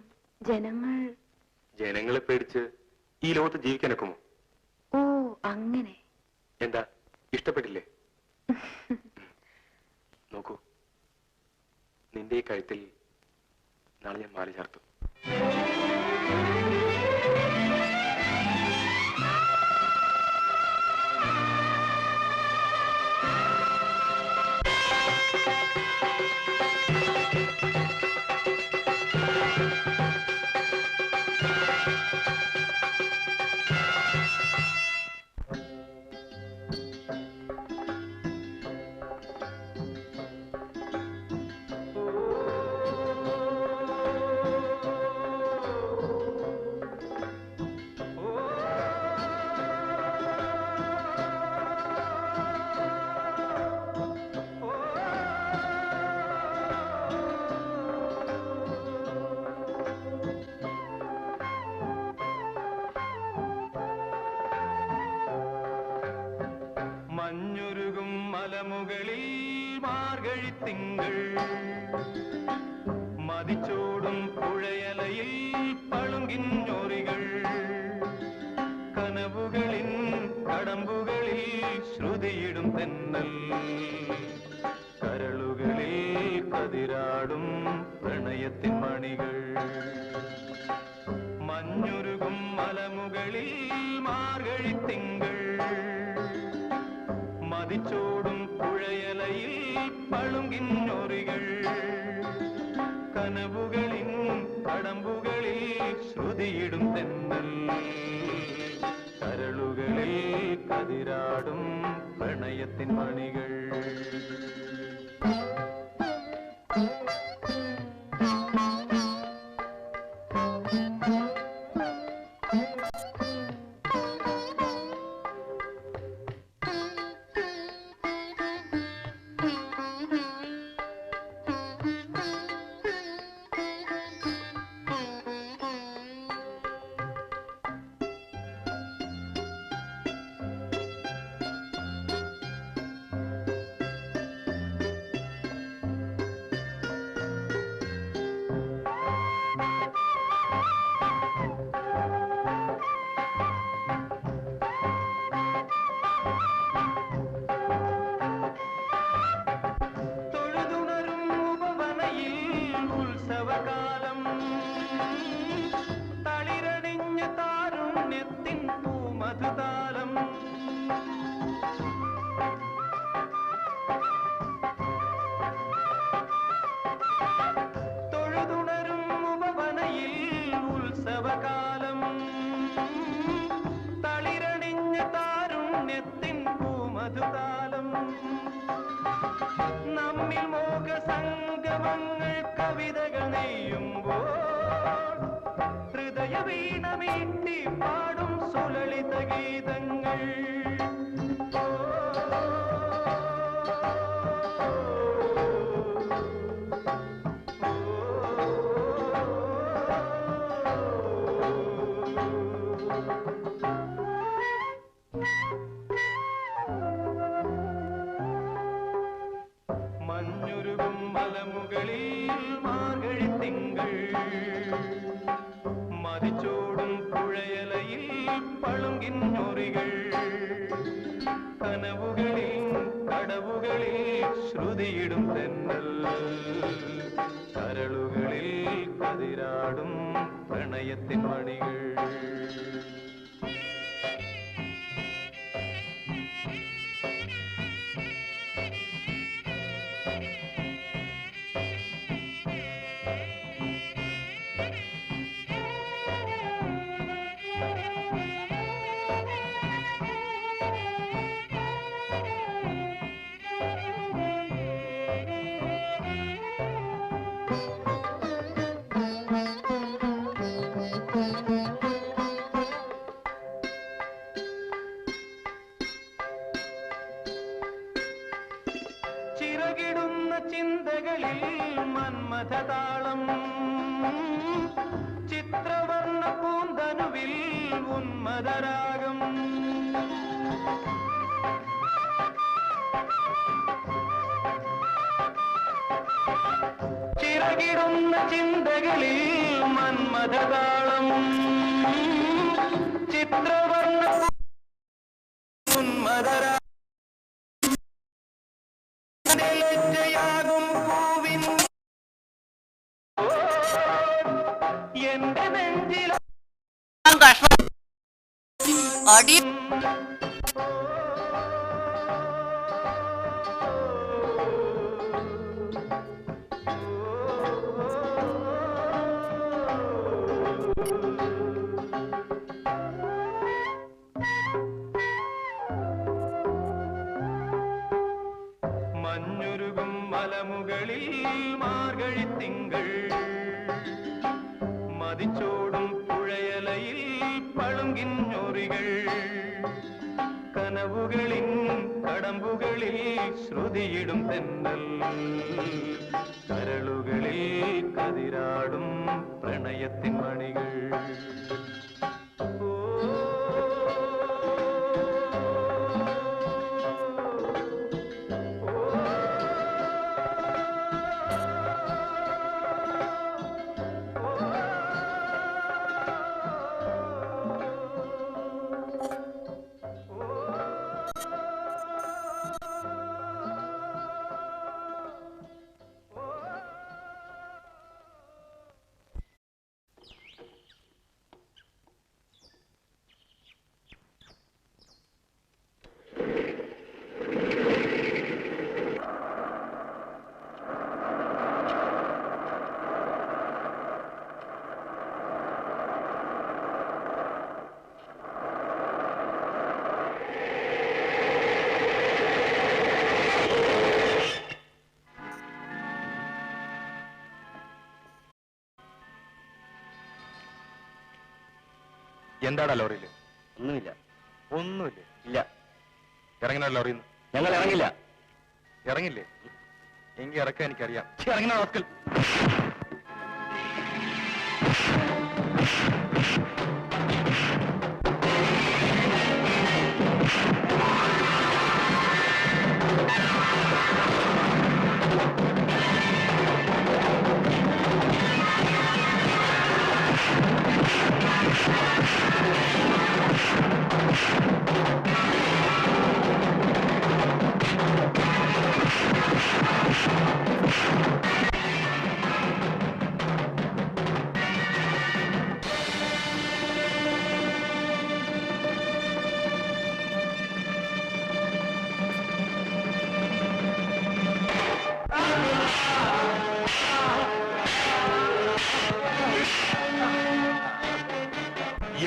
ജനങ്ങളെ പേടിച്ച് ഈ ലോകത്ത് ജീവിക്കാനൊക്കുമോ? ഓ അങ്ങനെ. എന്താ ഇഷ്ടപ്പെട്ടില്ലേ? നോക്കൂ, നിന്റെ ഈ കഴുത്തിൽ നാളെ ഞാൻ മാല ചാർത്തും. മഞ്ഞുരുകും മലമുകളിൽ മാർഗഴിത്തിങ്കൾ, മതിച്ചോടും പുഴയലയിൽ പളുങ്കിഞ്ഞൊറികൾ, കനവുകളിൻ കടമ്പുകളിൽ ശ്രുതിയിടും തെന്നൽ, കരളുകളിൽ കതിരാടും പ്രണയത്തിൻ മണികൾ. മഞ്ഞുരുകും മലമുകളിൽ മാർഗഴിത്തിങ്കൾ, മതിച്ചോടും പുഴയലയിൽ പളുങ്കിഞ്ഞൊറികൾ, കനവുകളിൻ കടമ്പുകളിൽ ശ്രുതിയിടും തെന്നൽ, കരളുകളിൽ കതിരാടും പ്രണയത്തിൻ മണികൾ. ഉത്സവകാലം തളിരണിഞ്ഞ താരുണ്യത്തിൻ പൂമധുതാലം, തൊഴുതുണരും ഉപവനയിൽ ഉത്സവകാലം തളിരണിഞ്ഞ താരുണ്യത്തിൻ പൂമധുതാലം, നമ്മിൽ മോഹസംഗമങ്ങൾ കവിതകൾ നെയ്യുമ്പോൾ ഹൃദയവീണമീട്ടി പാടും സുലളിത ഗീതങ്ങൾ. മഞ്ഞുരുകും മലമുകളിൽ മാർഗഴിത്തിങ്കൾ, മതിച്ചോടും പുഴയലയിൽ പളുങ്കിഞ്ഞൊറികൾ, കനവുകളിൽ കടവുകളിൽ ശ്രുതിയിടും തെന്നൽ, കരളുകളിൽ കതിരാടും പ്രണയത്തിൻ മണികൾ. ചിറകിടുന്ന ചിന്തകളിൽ മന്മഥതാളം, ചിത്രവർണ്ണ പൂന്തനുവിൽ ഉന്മദരാഗം. ചിറകിടുന്ന ചിന്തകളിൽ മന്മഥതാളം, ചിത്രവർണ്ണ ഉന്മദരാഗം. ലജ്ജയാകും പൂവിൻ എന്റെ നെഞ്ചിൽ അടി മഞ്ഞുരുകും മലമുകളിൽ മാർഗഴിത്തിങ്കൾ, മതിച്ചോടും പുഴയലയിൽ പളുങ്കിഞ്ഞൊറികൾ, കനവുകളിൻ കടമ്പുകളിൽ ശ്രുതിയിടും തെന്നൽ, കരളുകളിൽ കതിരാടും പ്രണയത്തിൻ മണികൾ. എന്താടാ ലോറിയില്? ഒന്നുമില്ല. ഒന്നുമില്ലേ? ഇല്ല. ഇറങ്ങണ ലോറിയിൽ നിന്ന്? ഞങ്ങൾ ഇറങ്ങില്ല. ഇറങ്ങില്ലേ? എങ്കിൽ ഇറക്കാൻ എനിക്കറിയാം. ഇറങ്ങണ വാസ്കൽ.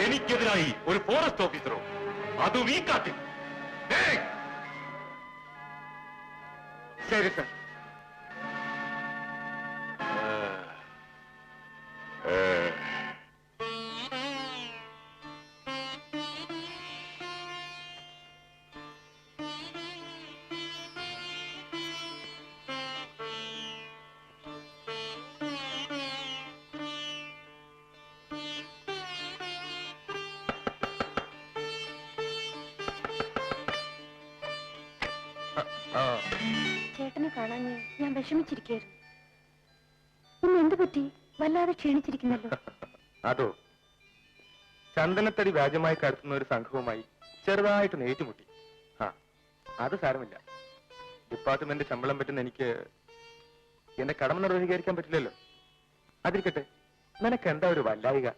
എനിക്കെതിരായി ഒരു ഫോറസ്റ്റ് ഓഫീസറോ, അതും ഈ കാട്ടിൽ? ശരി സർ. ചേട്ടനെ കാണാൻ ഞാൻ വിഷമിച്ചിരിക്കുകയായിരുന്നു. ഇന്ന് എന്ത് പറ്റി? വല്ലാതെ ക്ഷീണിച്ചിരിക്കുന്നല്ലോ. അതോ, ചന്ദനത്തടി വ്യാജമായി കടത്തുന്ന ഒരു സംഘവുമായി ചെറുതായിട്ട് ഏറ്റുമുട്ടി. അത് സാരമില്ല. ഡിപ്പാർട്ട്മെന്റ് ശമ്പളം പറ്റുന്ന എനിക്ക് എന്റെ കടമ നിർവഹിക്കാൻ പറ്റില്ലല്ലോ. അതിരിക്കട്ടെ, നിനക്ക് എന്താ ഒരു വല്ലായിക?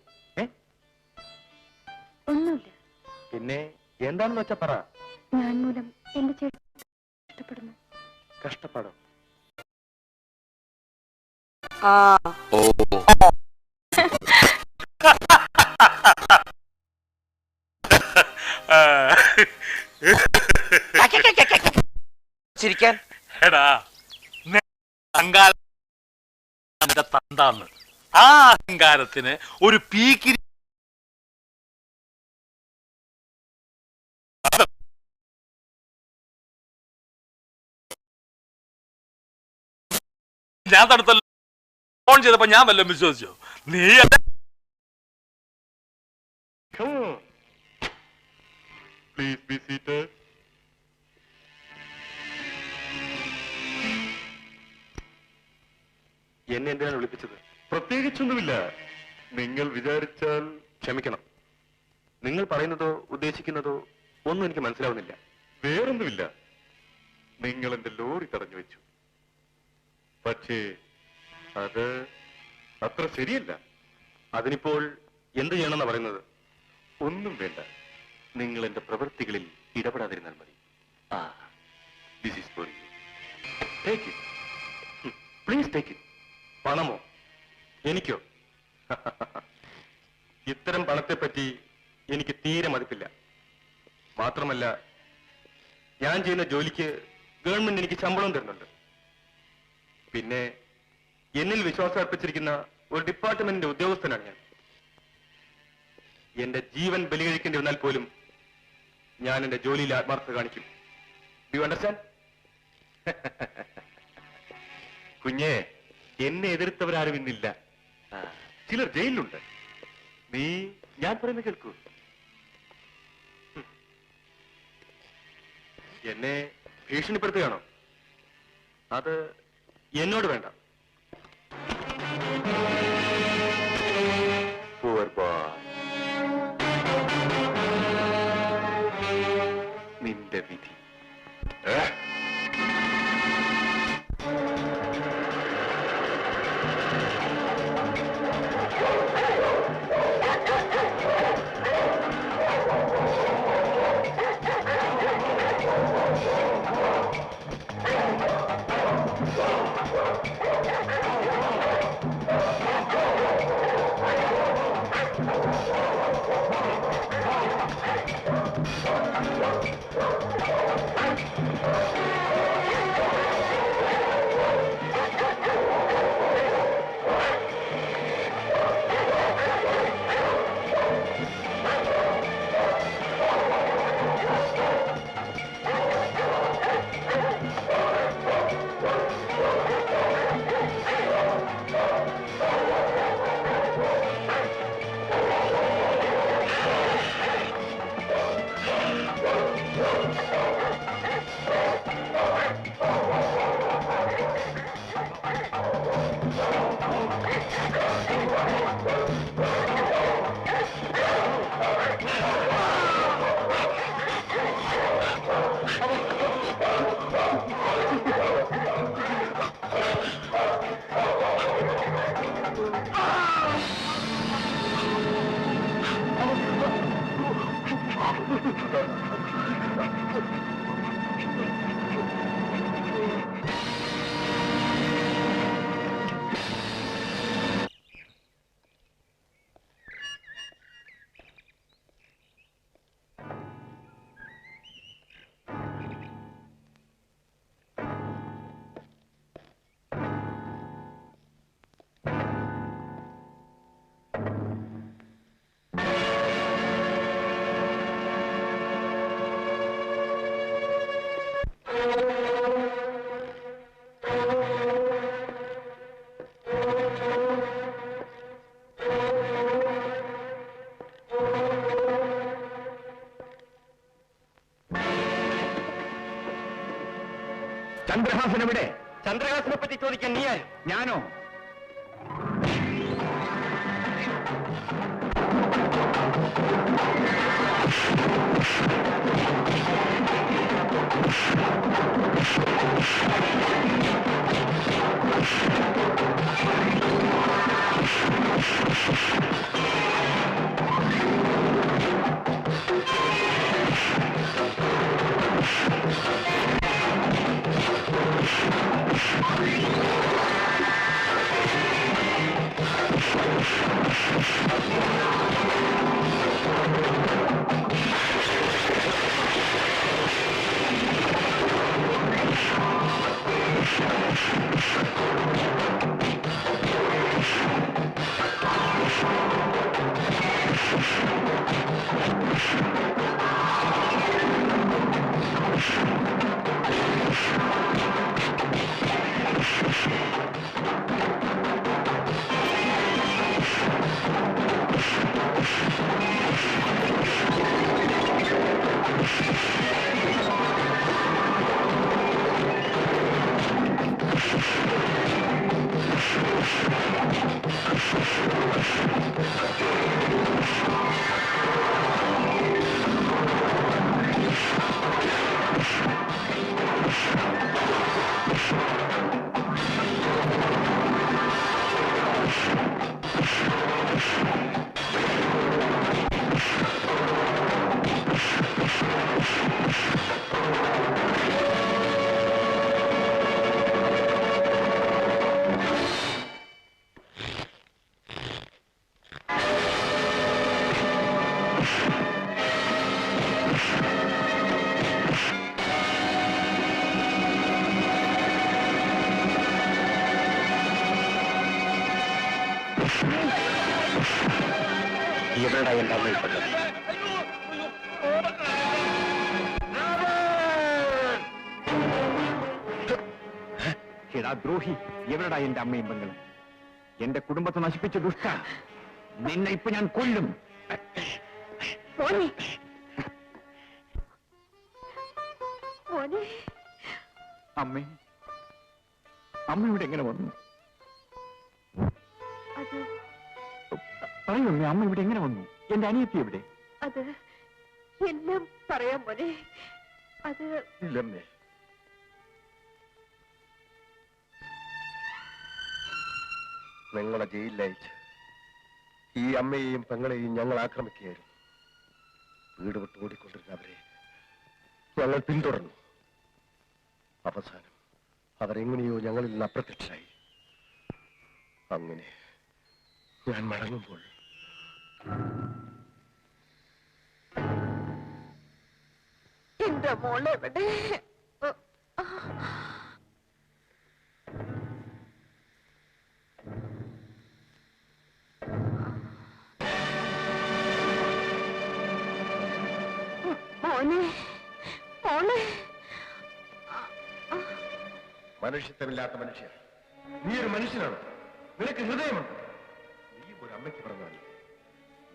ഒന്നുമില്ല. പിന്നെ എന്താണെന്ന് വെച്ചാ പറ. ഞാൻ മൂലം എന്റെ ചേട്ടൻ കഷ്ടപ്പെടുന്നു. കഷ്ടപ്പാടോ? ചിരിക്കാൻ എടാ തന്റെ തന്താന്ന്. ആ അഹങ്കാരത്തിന് ഒരു പീക്കിരി ഞാൻ തടുത്തല്ലോ. ഫോൺ ചെയ്തപ്പോ ഞാൻ വല്ലതും വിശ്വസിച്ചോ? നീ പ്ലീസ് ബി സീറ്റഡ്. എന്നെ എന്തിനാണ് വിളിപ്പിച്ചത്? പ്രത്യേകിച്ചൊന്നുമില്ല. നിങ്ങൾ വിചാരിച്ചാൽ ക്ഷമിക്കണം. നിങ്ങൾ പറയുന്നതോ ഉദ്ദേശിക്കുന്നതോ ഒന്നും എനിക്ക് മനസ്സിലാവുന്നില്ല. വേറൊന്നുമില്ല. നിങ്ങൾ എന്റെ ലോറി തടഞ്ഞു വെച്ചു. പക്ഷേ അത് അത്ര ശരിയല്ല. അതിനിപ്പോൾ എന്ത് ചെയ്യണമെന്നാ പറയുന്നത്? ഒന്നും വേണ്ട. നിങ്ങൾ എന്റെ പ്രവൃത്തികളിൽ ഇടപെടാതിരുന്നാൽ മതി. This is for you. Take it. Please take it. പണമോ? എനിക്കോ? ഇത്തരം പണത്തെപ്പറ്റി എനിക്ക് തീരെ മതിപ്പില്ല. മാത്രമല്ല, ഞാൻ ചെയ്യുന്ന ജോലിക്ക് ഗവൺമെന്റ് എനിക്ക് ശമ്പളം തരുന്നുണ്ട്. പിന്നെ എന്നിൽ വിശ്വാസം അർപ്പിച്ചിരിക്കുന്ന ഒരു ഡിപ്പാർട്ട്മെന്റിന്റെ ഉദ്യോഗസ്ഥനാണ് ഞാൻ. എന്റെ ജീവൻ ബലികഴിക്കേണ്ടി വന്നാൽ പോലും ഞാൻ എന്റെ ജോലിയിൽ ആത്മാർത്ഥത കാണിക്കും. Do you understand? കുഞ്ഞേ, എന്നെ എതിർത്തവരാരും ഇന്നില്ല. ചിലർ ജയിലിലുണ്ട്. നീ ഞാൻ പറയുന്നത് കേൾക്കൂ. എന്നെ ഭീഷണിപ്പെടുത്തുകയാണോ? അത് എന്നോട് വേണ്ട. Poor boy. നിന്റെ വിധി. ചന്ദ്രഹാസൻ എവിടെ? ചന്ദ്രഹാസനെ പറ്റി ചോദിക്കാൻ നീ ആര്? ഞാനോ? എവിടെടാ എന്റെ അമ്മ ഇപ്പോ? എടാ ദ്രോഹി, എവിടെടാ എന്റെ അമ്മയും പെങ്ങളും? എന്റെ കുടുംബത്തെ നശിപ്പിച്ച ദുഷ്ട, നിന്നെ ഇപ്പൊ ഞാൻ കൊല്ലും. അമ്മേ, അമ്മ ഇവിടെ എങ്ങനെ വന്നു? പറയമ്മേ, അമ്മ ഇവിടെ എങ്ങനെ വന്നു? എന്റെ അനിയത്തി എവിടെ? അത് എല്ലാം പറയാം മോനെ. അത് ഇല്ലമ്മേ, നിങ്ങളെ ജയിലിലയച്ച് ഈ അമ്മയെയും പെങ്ങളെയും ഞങ്ങൾ ആക്രമിക്കുകയായിരുന്നു. വീട് വിട്ട് ഓടിക്കൊണ്ടിരുന്ന അവരെ ഞങ്ങൾ പിന്തുടർന്നു. അവസാനം അവരെങ്ങനെയോ ഞങ്ങളിൽ നിന്ന് അപ്രത്യക്ഷരായി. അങ്ങനെ ഞാൻ മടങ്ങുമ്പോൾ എന്റെ മോളെവിടെ? മോനെ, മോളെ. മനുഷ്യത്വമില്ലാത്ത മനുഷ്യർ, നീ ഒരു മനുഷ്യനാണ്, നിനക്ക് ഹൃദയമുണ്ട്. നീ ഒരു അമ്മയ്ക്ക് പറഞ്ഞാൽ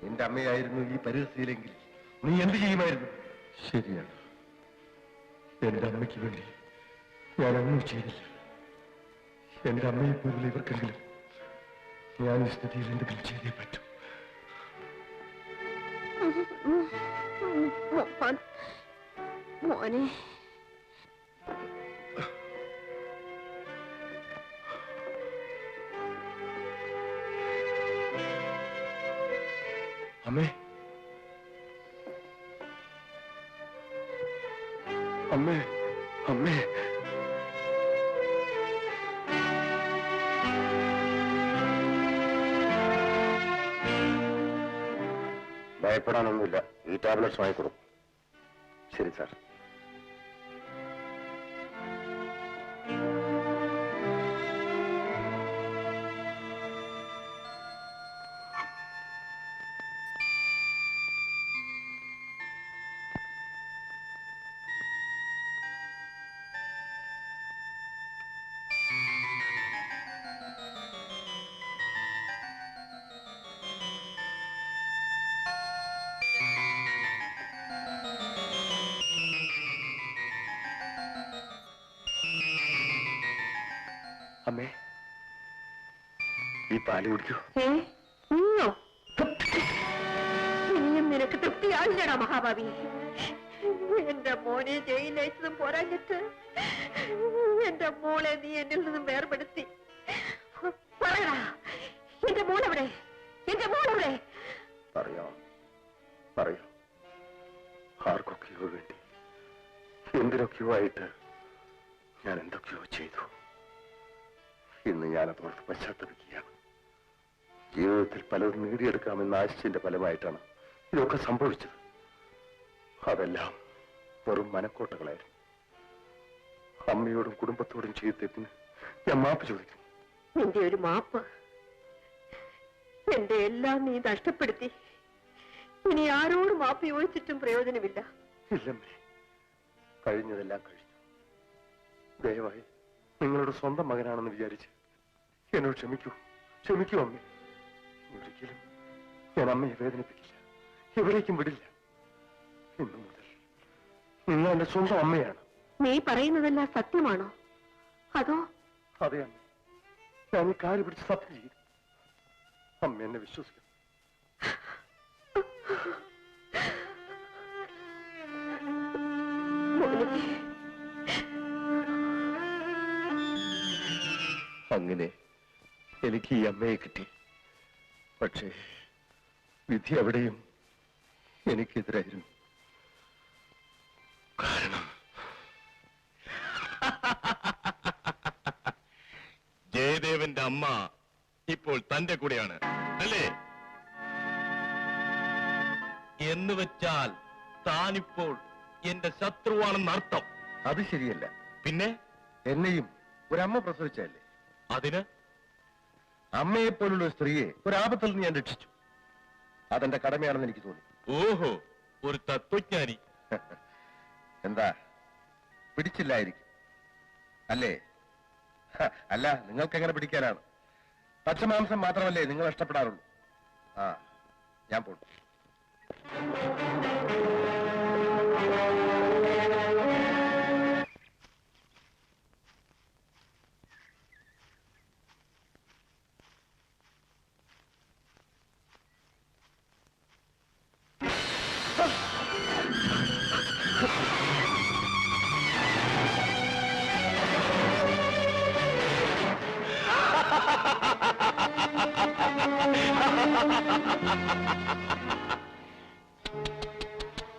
നിന്റെ അമ്മയായിരുന്നു ഈ പരിസ്ഥിതിയിലെങ്കിൽ നീ എന്ത് ചെയ്യുമായിരുന്നു? ശരിയാണ്, എന്റെ അമ്മയ്ക്ക് വേണ്ടി ഞാൻ ഒന്നും ചെയ്തില്ല. എന്റെ അമ്മയെ പോലുള്ള ഇവർക്കെങ്കിലും ഞാൻ ഈ സ്ഥിതിയിൽ എന്തെങ്കിലും ചെയ്തേ പറ്റൂ. മോനെ, അമ്മേ, അമ്മേ, അമ്മേ. ഭയപ്പെടാനൊന്നുമില്ല, ഈ ടാബ്ലറ്റ്സ് വാങ്ങിക്കൊടുക്കും. ശരി സാർ. അമ്മേ, ഈ പാല് കുടിക്കൂ. നീയോ? ഇനിയും നിനക്ക് തൃപ്തിയായില്ലടാ മഹാഭാവി. എന്റെ മോനെ ജയിലയച്ചതും പോരാഞ്ഞിട്ട് എന്റെ മോളെ നീ എന്നിൽ നിന്നും വേർപെടുത്തി. പറയടാ, എന്റെ മോളെവിടെ? എന്റെ മോളെവിടെ? പറയാം, പറയൂ. ആർക്കൊക്കെയോ വേണ്ടി എന്തിനൊക്കെയോ ആയിട്ട് ഞാൻ എന്തൊക്കെയോ ചെയ്തു. ഇന്ന് ഞാനതോർത്ത് പശ്ചാത്തപിക്കുകയാണ്. ജീവിതത്തിൽ പലതും നേടിയെടുക്കാമെന്ന ആശയത്തിന്റെ ഫലമായിട്ടാണ് ഇതൊക്കെ സംഭവിച്ചത്. അതെല്ലാം വെറും മനക്കോട്ടകളായിരുന്നു. അമ്മയോടും കുടുംബത്തോടും ചെയ്ത തെറ്റിന് ഞാൻ മാപ്പ് ചോദിക്കുന്നു. നിന്റെ ഒരു മാപ്പ് എന്റെ എല്ലാം നീ നഷ്ടപ്പെടുത്തി. ഇനി ആരോട് മാപ്പ് ചോദിച്ചിട്ടും പ്രയോജനമില്ല. ഇല്ലമ്മേ, കഴിഞ്ഞതെല്ലാം കഴിഞ്ഞു. ദയവായി നിങ്ങളുടെ സ്വന്തം മകനാണെന്ന് വിചാരിച്ച് എന്നോട് ക്ഷമിക്കൂ, ക്ഷമിക്കൂ അമ്മേ. ഒരിക്കലും ഞാൻ അമ്മയെ വേദനിപ്പിക്കില്ല, എവിടേക്കും വിടില്ല. ഇന്നു മുതൽ നിങ്ങൾ എന്റെ സ്വന്തം അമ്മയാണ്. നീ പറയുന്നതെല്ലാം സത്യമാണോ? അതോ? അതെ അമ്മ, ഞാൻ ഈ കാല് പിടിച്ച് സത്യം ചെയ്തു. അമ്മ എന്നെ വിശ്വസിക്കും. അങ്ങനെ എനിക്ക് ഈ അമ്മയെ കിട്ടി. പക്ഷേ വിധി അവിടെയും എനിക്കെതിരായിരുന്നു. കാരണം ജയദേവന്റെ അമ്മ ഇപ്പോൾ തന്റെ കൂടെയാണ്, അല്ലേ? എന്ന് വെച്ചാൽ താനിപ്പോൾ എന്റെ ശത്രുവാണെന്ന് അർത്ഥം. അത് ശരിയല്ല. പിന്നെ എന്നെയും ഒരമ്മ പ്രസവിച്ചല്ലേ? അമ്മയെ പോലുള്ള ഒരു സ്ത്രീയെ ഒരാപത്തിൽ നിന്ന് ഞാൻ രക്ഷിച്ചു. അതെന്റെ കടമയാണെന്ന് എനിക്ക് തോന്നി. ഓഹോ, ഒരു തത്വജ്ഞാനി. എന്താ പിടിച്ചില്ലായിരിക്കും അല്ലേ? അല്ല, നിങ്ങൾക്ക് എങ്ങനെ പിടിക്കാനാണ്? പച്ചമാംസം മാത്രമല്ലേ നിങ്ങൾ ഇഷ്ടപ്പെടാറുള്ളൂ. ആ, ഞാൻ പോട്ടു.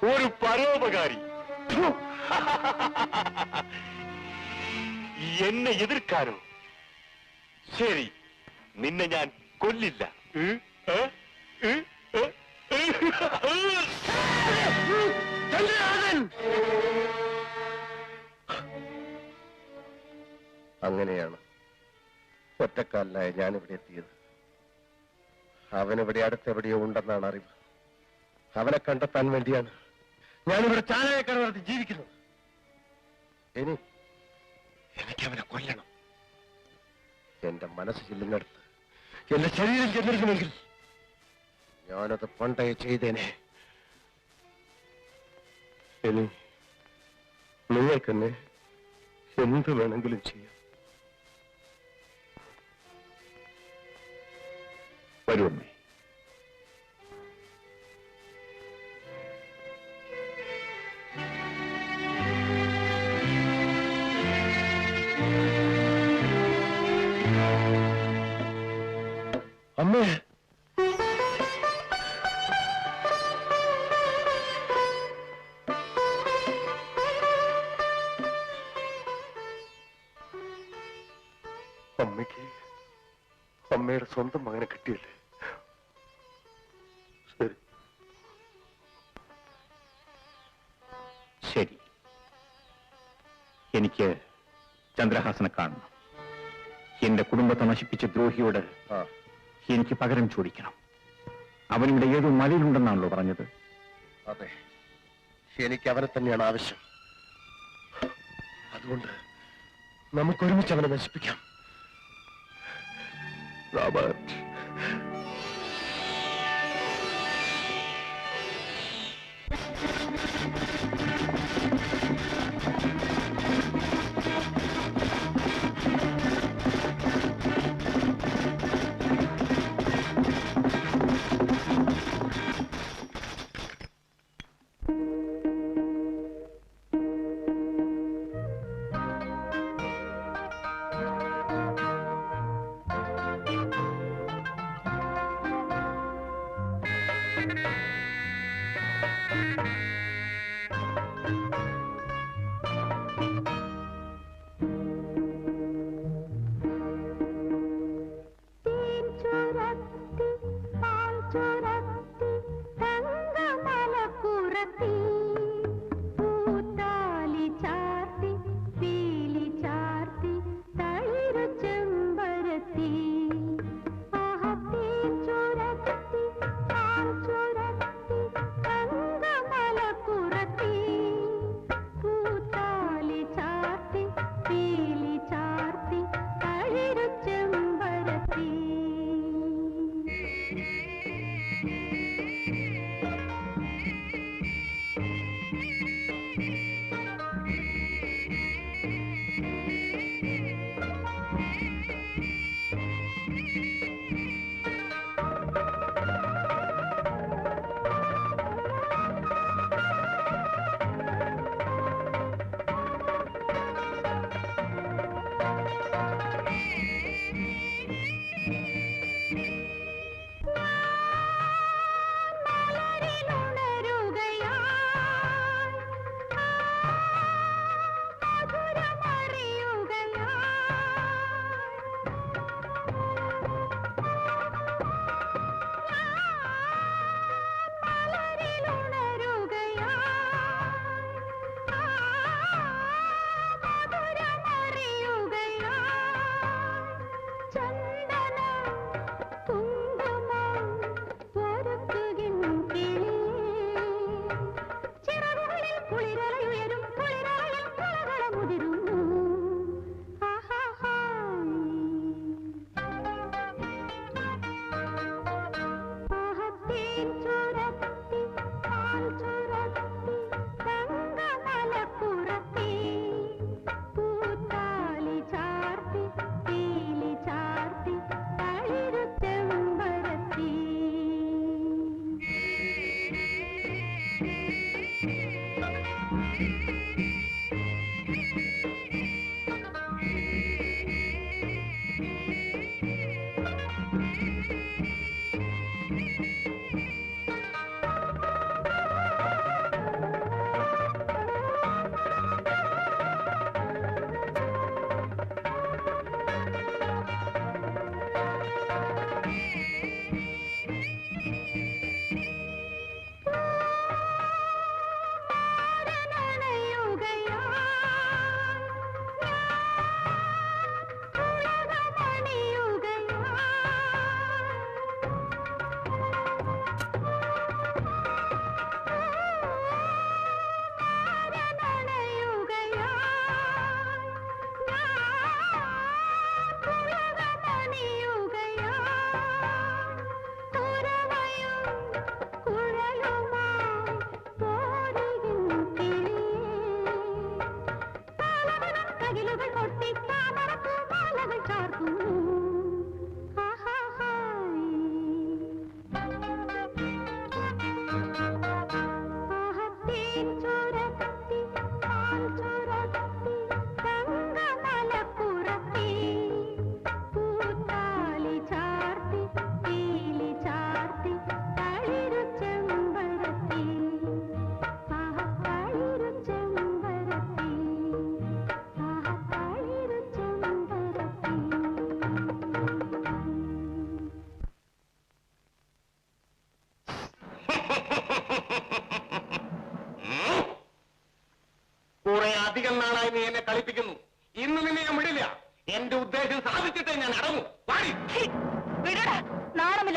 ഒരു പരോപകാരി എന്നെ എതിർക്കാനോ? ശരി, നിന്നെ ഞാൻ കൊല്ലില്ല. അങ്ങനെയാണ് ഒറ്റക്കാലിലായ ഞാനിവിടെ എത്തിയത്. അവനിവിടെ അടുത്തെവിടെയോ ഉണ്ടെന്നാണ് അറിവ്. അവനെ കണ്ടെത്താൻ വേണ്ടിയാണ് ഞാനിവിടെ ചാനകക്കട നടത്തി ജീവിക്കുന്നത്. എനിക്ക് അവനെ കൊല്ലണം. എന്റെ മനസ്സ് ചെല്ലുന്നിടത്ത് എന്റെ ശരീരം ചെന്നിരുന്നുവെങ്കിൽ ഞാനത് പണ്ടേ ചെയ്തേനെ. ഇനി നിങ്ങൾക്കെന്നെ എന്ത് വേണമെങ്കിലും ചെയ്യാം. വരുമേ. അമ്മേ, അമ്മയ്ക്ക് അമ്മയുടെ സ്വന്തം മകനെ കിട്ടിയല്ലേ? ശരി ശരി, എനിക്ക് ചന്ദ്രഹാസനെ കാണണം. എന്റെ കുടുംബത്തെ നശിപ്പിച്ച ദ്രോഹിയോട് എനിക്ക് പകരം ചോദിക്കണം. അവനിവിടെ ഏതോ മലയിലുണ്ടെന്നാണല്ലോ പറഞ്ഞത്. അതെ, എനിക്ക് അവനെ തന്നെയാണ് ആവശ്യം. അതുകൊണ്ട് നമുക്കൊരുമിച്ച് അവനെ നശിപ്പിക്കാം. റോബർട്ട്,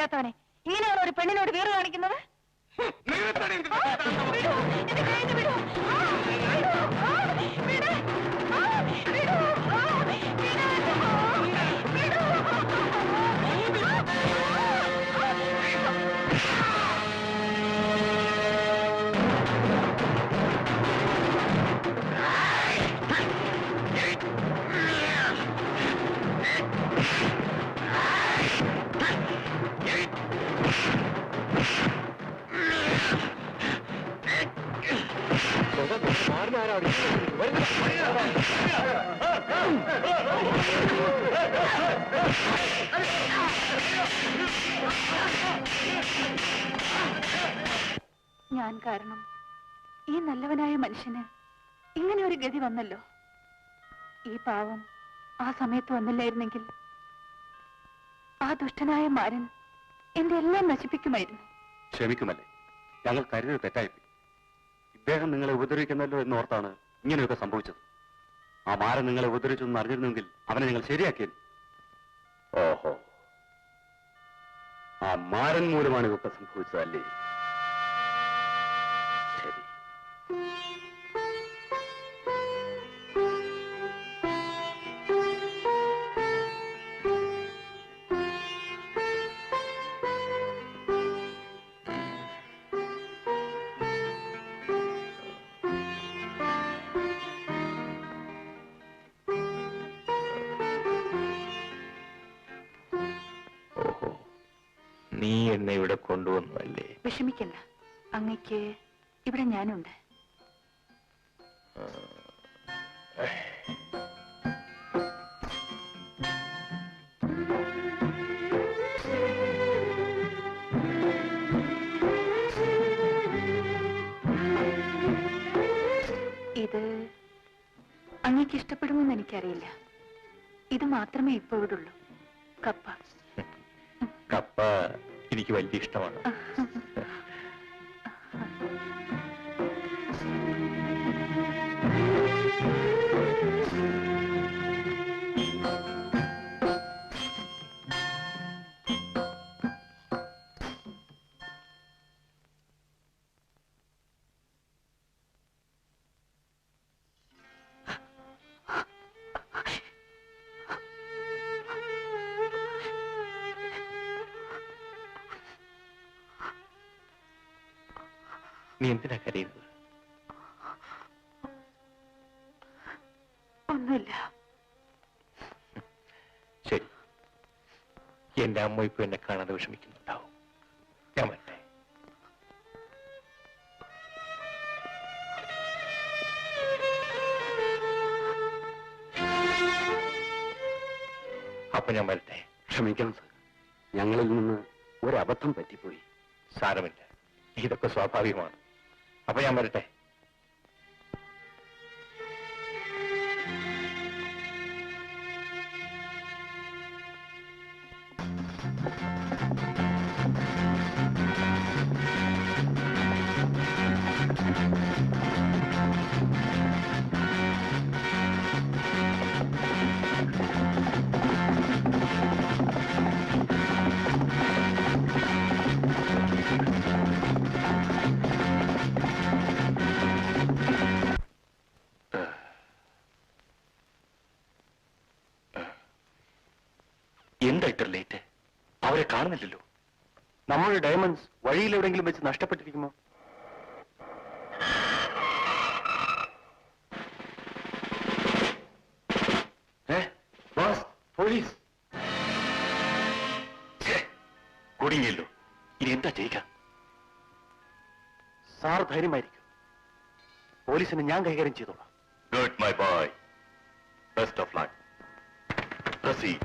ബോധമില്ലാത്തവനെ ഇങ്ങനെയാണ് ഒരു പെണ്ണിനോട് വീറ് കാണിക്കുന്നത്. ഞാൻ കാരണം ഈ നല്ലവനായ മനുഷ്യന് ഇങ്ങനെ ഒരു ഗതി വന്നല്ലോ. ഈ പാവം ആ സമയത്ത് വന്നില്ലായിരുന്നെങ്കിൽ ആ ദുഷ്ടനായ മാരൻ എന്റെ എല്ലാം നശിപ്പിക്കുമായിരുന്നു. ക്ഷമിക്കുമല്ലേ, ഞങ്ങൾ കരുതൽ തെറ്റായിപ്പോയി. ഇദ്ദേഹം നിങ്ങളെ ഉപദ്രവിക്കുന്നല്ലോ എന്നോർത്താണ് ഇങ്ങനെയൊക്കെ സംഭവിച്ചത്. ആ മാരൻ നിങ്ങളെ ഉപദ്രവിച്ചെന്ന് അറിഞ്ഞിരുന്നെങ്കിൽ അവനെ നിങ്ങൾ ശരിയാക്കിയത്. ഓഹോ, ആ മാരൻ മൂലമാണ് ഇതൊക്കെ സംഭവിച്ചതല്ലേ? ശരി. നീ എന്നെ ഇവിടെ കൊണ്ടുവന്നല്ലേ? വിഷമിക്കല്ല, അങ്ങയ്ക്ക് ഇവിടെ ഞാനുണ്ട്. ഇത് അങ്ങയ്ക്ക് ഇഷ്ടപ്പെടുമെന്ന് എനിക്കറിയില്ല. ഇത് മാത്രമേ ഇപ്പൊ ഇവിടെ ഉള്ളൂ. കപ്പ. കപ്പ എനിക്ക് വലിയ ഇഷ്ടമാണ്. നീ എന്തിനാ കരയുന്നത്? ഒന്നുമില്ല. ശരി, എന്റെ അമ്മ ഇപ്പൊ എന്നെ കാണാതെ വിഷമിക്കുന്നുണ്ടാവും. ഞാൻ വരട്ടെ. അപ്പൊ ഞാൻ വരട്ടെ. ക്ഷമിക്കണം സർ, ഞങ്ങളിൽ നിന്ന് ഒരബദ്ധം പറ്റിപ്പോയി. സാരമില്ല, ഇതൊക്കെ സ്വാഭാവികമാണ്. അപ്പൊ ഞാൻ വരട്ടെ. എന്താ ഇത്ര ലേറ്റ്? അവരെ കാണുന്നില്ലല്ലോ. നമ്മുടെ ഡയമണ്ട്സ് വഴിയിൽ എവിടെയെങ്കിലും വെച്ച് നഷ്ടപ്പെട്ടിരിക്കുമോ? Boss, police! കുടുങ്ങിയല്ലോ. ഇനി എന്താ ചെയ്യുക? സാർ ധൈര്യമായിരിക്കും. പോലീസിനെ ഞാൻ കൈകാര്യം ചെയ്തോളാം. Good, my boy. Best of luck. Proceed.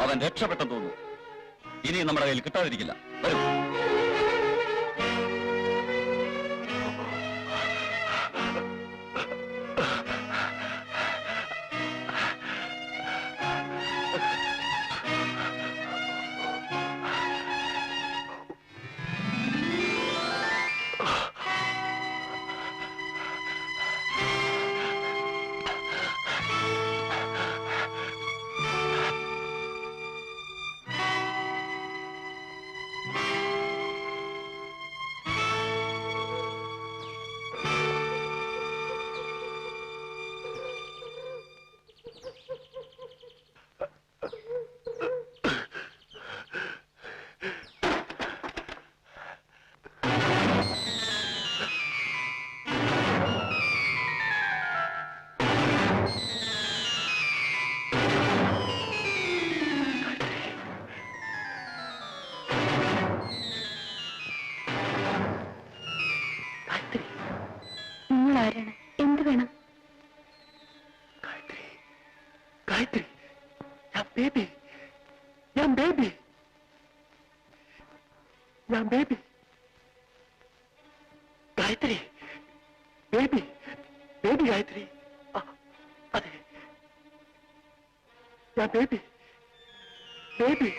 അവൻ രക്ഷപ്പെട്ടെന്ന് തോന്നുന്നു. ഇനി നമ്മുടെ കയ്യിൽ കിട്ടാതിരിക്കില്ല. വരും. ആരാണ്? എന്ത് വേണം? ഗായത്രി, ഞാൻ ബേബി, ഞാൻ ബേബി, ഞാൻ ബേബി. ഗായത്രി, ബേബി, ബേബി ഗായത്രി. അതെ, ഞാൻ ബേബി, ബേബി.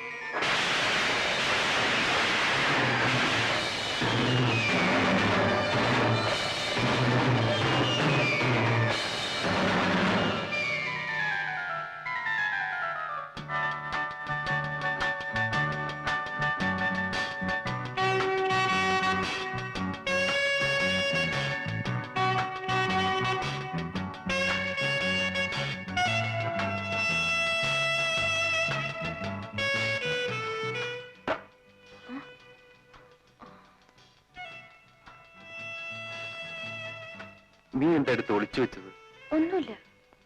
നീ എന്റെ അടുത്ത് ഒളിച്ചു വെച്ചത്? ഒന്നുമില്ല.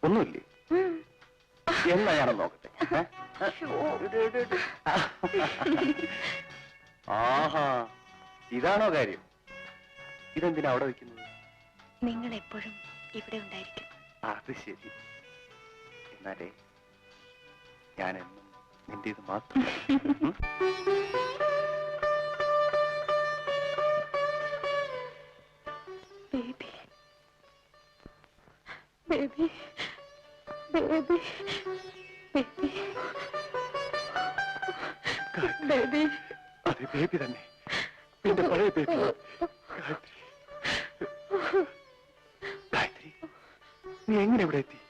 ഒന്നുമില്ലേ? എന്നാ ഞാനൊന്ന് നോക്കട്ടെ. ആഹാ, ഇതാണോ കാര്യം? ഇതെന്തിനാ അവിടെ വെക്കുന്നത്? നിങ്ങൾ എപ്പോഴും ഇവിടെ ഉണ്ടായിരിക്കും. അത് ശരി. എന്നാലേ ഞാനെന്നും നിന്റേത് മാത്രം. Baby, baby, baby, baby, baby. അതെ, ബേബി തന്നെ, എന്റെ പഴയ ബേബി. ഗായത്രി, ഗായത്രി, നീ എങ്ങനെ ഇവിടെ എത്തി?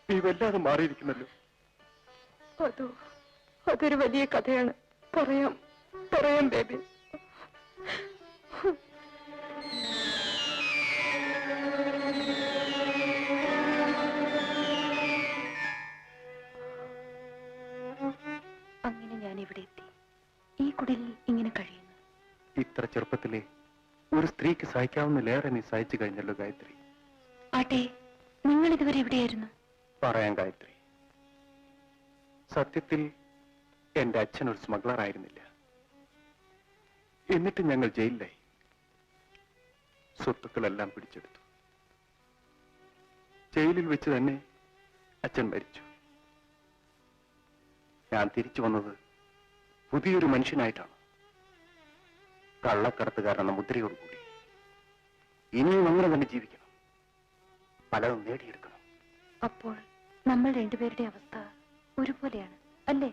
നീ വല്ലാതെ മാറിയിരിക്കുന്നല്ലോ. അതൊരു വലിയ കഥയാണ്. പറയാം ബേബി. അങ്ങനെ ഞാൻ ഇവിടെ എത്തി. ഈ കുടിലിൽ ഇങ്ങനെ കഴിയുന്നു. ഇത്ര ചെറുപ്പത്തിലെ ഒരു സ്ത്രീക്ക് സഹിക്കാവുന്നതിലേറെ നീ സഹിച്ചു കഴിഞ്ഞല്ലോ ഗായത്രി. ആട്ടെ, നിങ്ങൾ ഇതുവരെ എവിടെയായിരുന്നു? പറയാം ഗായത്രി. സത്യത്തിൽ എന്റെ അച്ഛൻ ഒരു സ്മഗ്ലർ ആയിരുന്നില്ല. എന്നിട്ട് ഞങ്ങൾ ജയിലിലായി. സ്വത്തുക്കളെല്ലാം പിടിച്ചെടുത്തു. ജയിലിൽ വെച്ച് തന്നെ അച്ഛൻ മരിച്ചു. ഞാൻ തിരിച്ചു വന്നത് പുതിയൊരു മനുഷ്യനായിട്ടാണ്. കള്ളക്കടത്തുകാരെന്ന മുദ്രയോടുകൂടി. ഇനിയും അങ്ങനെ തന്നെ ജീവിക്കണം. പലതും നേടിയെടുക്കണം. അപ്പോൾ നമ്മൾ രണ്ടുപേരുടെ അവസ്ഥ ഒരുപോലെയാണ് അല്ലേ?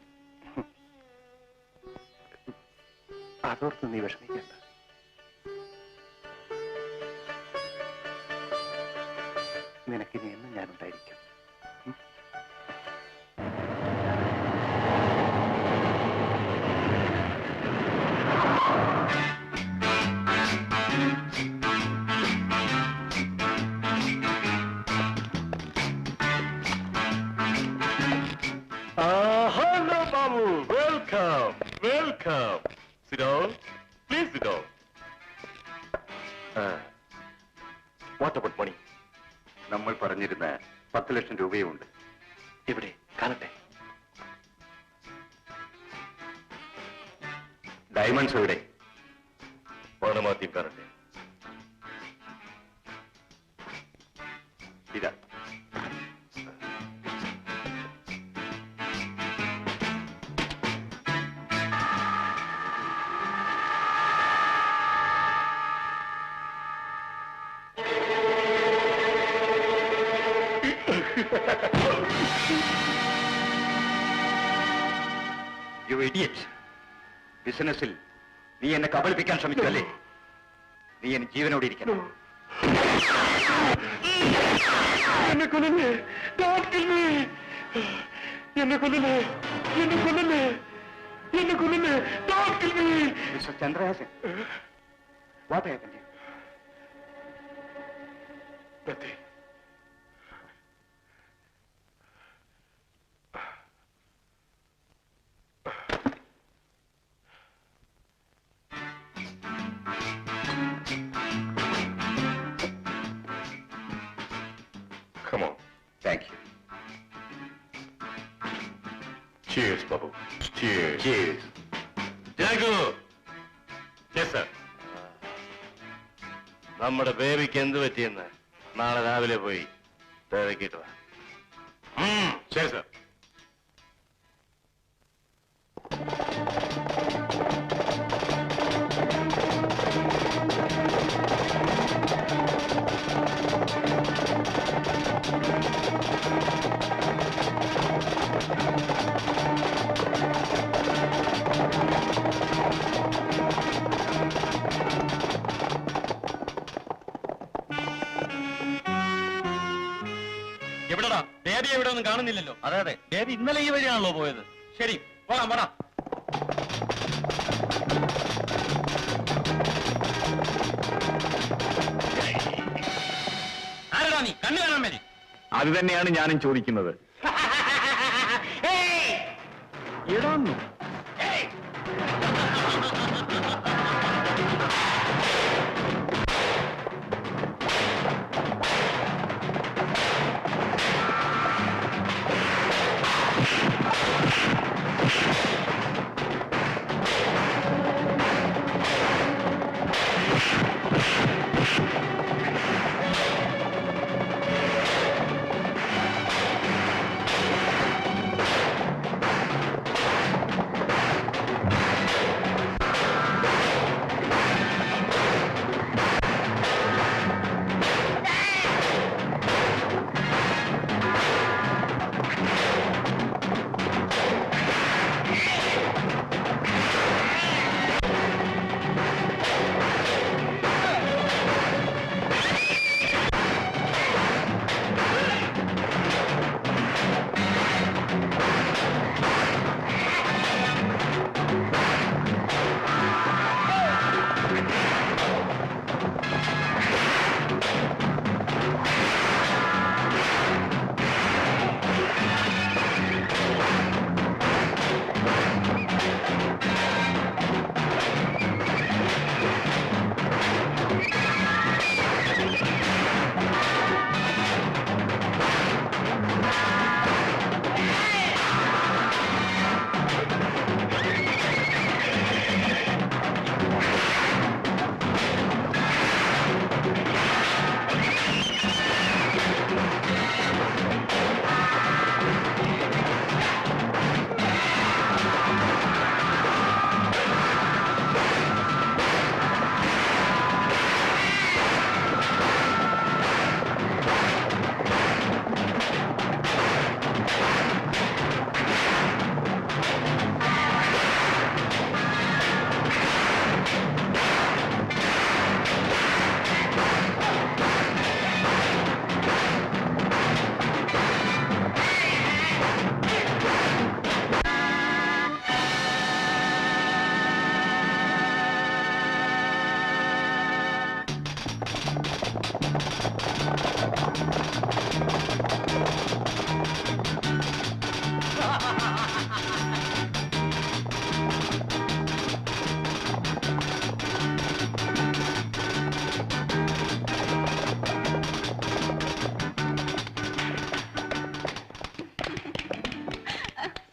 അതോർത്ത് നീ വിഷമിക്കണ്ട. നിനക്കിനി എന്നും ഞാനുണ്ടായിരിക്കും. Hello, Babu. Welcome. Sit down. Please sit down. What about money? നമ്മൾ പറഞ്ഞിരുന്ന 10 ലക്ഷം രൂപയുണ്ട്. ഇവിടെ കാണട്ടെ. ഡയമണ്ട്സ് എവിടെ? പണമാദ്യം കാണട്ടെ. ഇതാ. You idiot. ബിസിനസ്സിൽ നീ എന്നെ കബളിപ്പിക്കാൻ ശ്രമിച്ചു അല്ലേ? നീ എന്നെ ജീവനോടെ ഇരിക്കണം. എന്നെ കൊല്ലല്ലേ, എന്നെ കൊല്ലല്ലേ, എന്നെ കൊല്ലല്ലേ, എന്നെ കൊല്ലല്ലേ, mister Chandrahasan, what happened? Nothing. Come on. Thank you. Cheers, Babu. Cheers. Cheers. Jagu, Yes, sir. നമ്മുടെ ബേബിക്ക് എന്ത് പറ്റിയെന്ന് നാളെ രാവിലെ പോയി തിരക്കിട്ട് വാ. ശരി, സർ. എവിടെടാ ബേബി? എവിടെ ഒന്നും കാണുന്നില്ലല്ലോ. അതെ അതെ, ബേബി ഇന്നലെ ഈ വഴിയാണല്ലോ പോയത്. ശരി, പോകാം, പോടാ. ആരടാ നീ? കണ്ണു കാണാൻ വേണ്ടി. അത് തന്നെയാണ് ഞാനും ചോദിക്കുന്നത്. ഇടാന്നു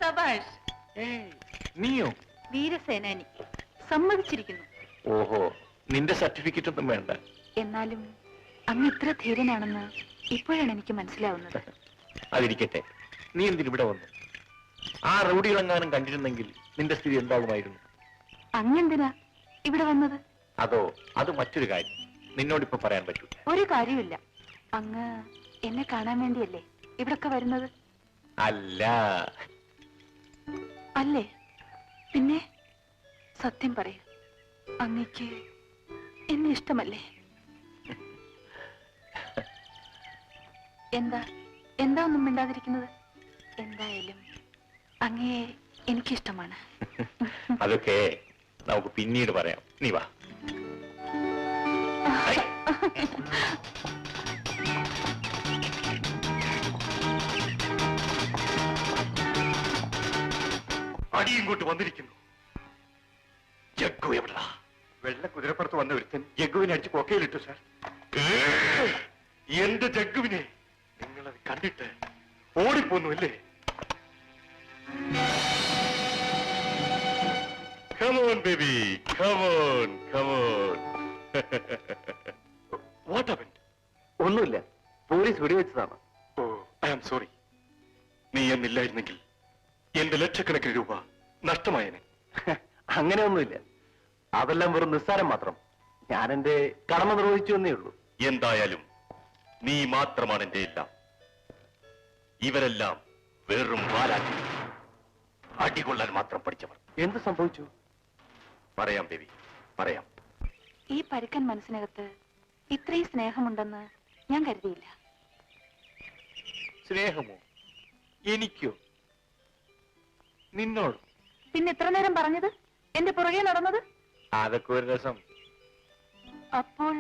സബാഷ്. നീയോ? വീരസേനാനി. സമ്മതിച്ചിരിക്കുന്നു. ഓഹോ, നിന്റെ സർട്ടിഫിക്കറ്റ് ഒന്നും വേണ്ട. എന്നാലും അങ്ങ് ഇത്ര ധീരനാണെന്ന് ഇപ്പോഴാണ് എനിക്ക് മനസ്സിലാവുന്നത്. അതിരിക്കട്ടെ, നീ എന്തിനിവിടെ വന്നു? ആ റൗഡികളെങ്ങാനും കണ്ടിരുന്നെങ്കിൽ നിന്റെ സ്ഥിതി എന്താകുമായിരുന്നു? അങ്ങെന്തിനാ ഇവിടെ വന്നത്? അതോ, അത് മറ്റൊരു കാര്യം. നിന്നോടിപ്പോ പറയാൻ പറ്റൂ. ഒരു കാര്യമില്ല. അങ്ങ് എന്നെ കാണാൻ വേണ്ടിയല്ലേ ഇവിടൊക്കെ വരുന്നത്? അല്ല. അല്ലേ? പിന്നെ സത്യം പറയൂ, അങ്ങക്ക് എന്നെ ഇഷ്ടമല്ലേ? എന്താ ഒന്നും മിണ്ടാതിരിക്കുന്നത്? എന്തായാലും അങ്ങയെ എനിക്കിഷ്ടമാണ്. അതൊക്കെ നമുക്ക് പിന്നീട് പറയാം. നീ വാ. അടിയിങ്ങോട്ട് വന്നിരിക്കുന്നു. ജഗ്ഗു എവിടാ? വെള്ള കുതിരപ്പുറത്ത് വന്ന ഒരുത്തൻ ജഗ്ഗുവിനെ അടിച്ച് കൊക്കയിലിട്ടു സാർ. എന്റെ ജഗ്ഗുവിനെ നിങ്ങളത് കണ്ടിട്ട് ഓടിപ്പോന്നു അല്ലേ? Come on, baby. Come on, come on. What happened? ഒന്നുമില്ല, പോലീസ് വെടിവെച്ചതാണ്. Oh, I am sorry. നീ എന്നില്ലായിരുന്നെങ്കിൽ എന്റെ ലക്ഷക്കണക്കിന് രൂപ നഷ്ടമായനെ. അങ്ങനെയൊന്നുമില്ല, അതെല്ലാം വെറും നിസ്സാരം മാത്രം. ഞാൻ എന്റെ കടമ നിർവഹിച്ചു എന്നേ ഉള്ളൂ. എന്തായാലും നീ മാത്രമാണ് എന്റെ എല്ലാം. ഇവരെല്ലാം വെറും വാലാട്ടി, അടികൊള്ളാൻ മാത്രം പഠിച്ചവർ. എന്ത് സംഭവിച്ചു? പറയാം ബേബി, പറയാം. ഈ പരുക്കൻ മനസ്സിനകത്ത് ഇത്രയും സ്നേഹമുണ്ടെന്ന് ഞാൻ കരുതിയില്ല. സ്നേഹമോ? എനിക്കോ? നിന്നോട്? പിന്നെ ഇത്ര നേരം പറഞ്ഞത്, എന്റെ പുറകെ നടന്നത്? അതൊക്കെ ഒരു രസം. അപ്പോൾ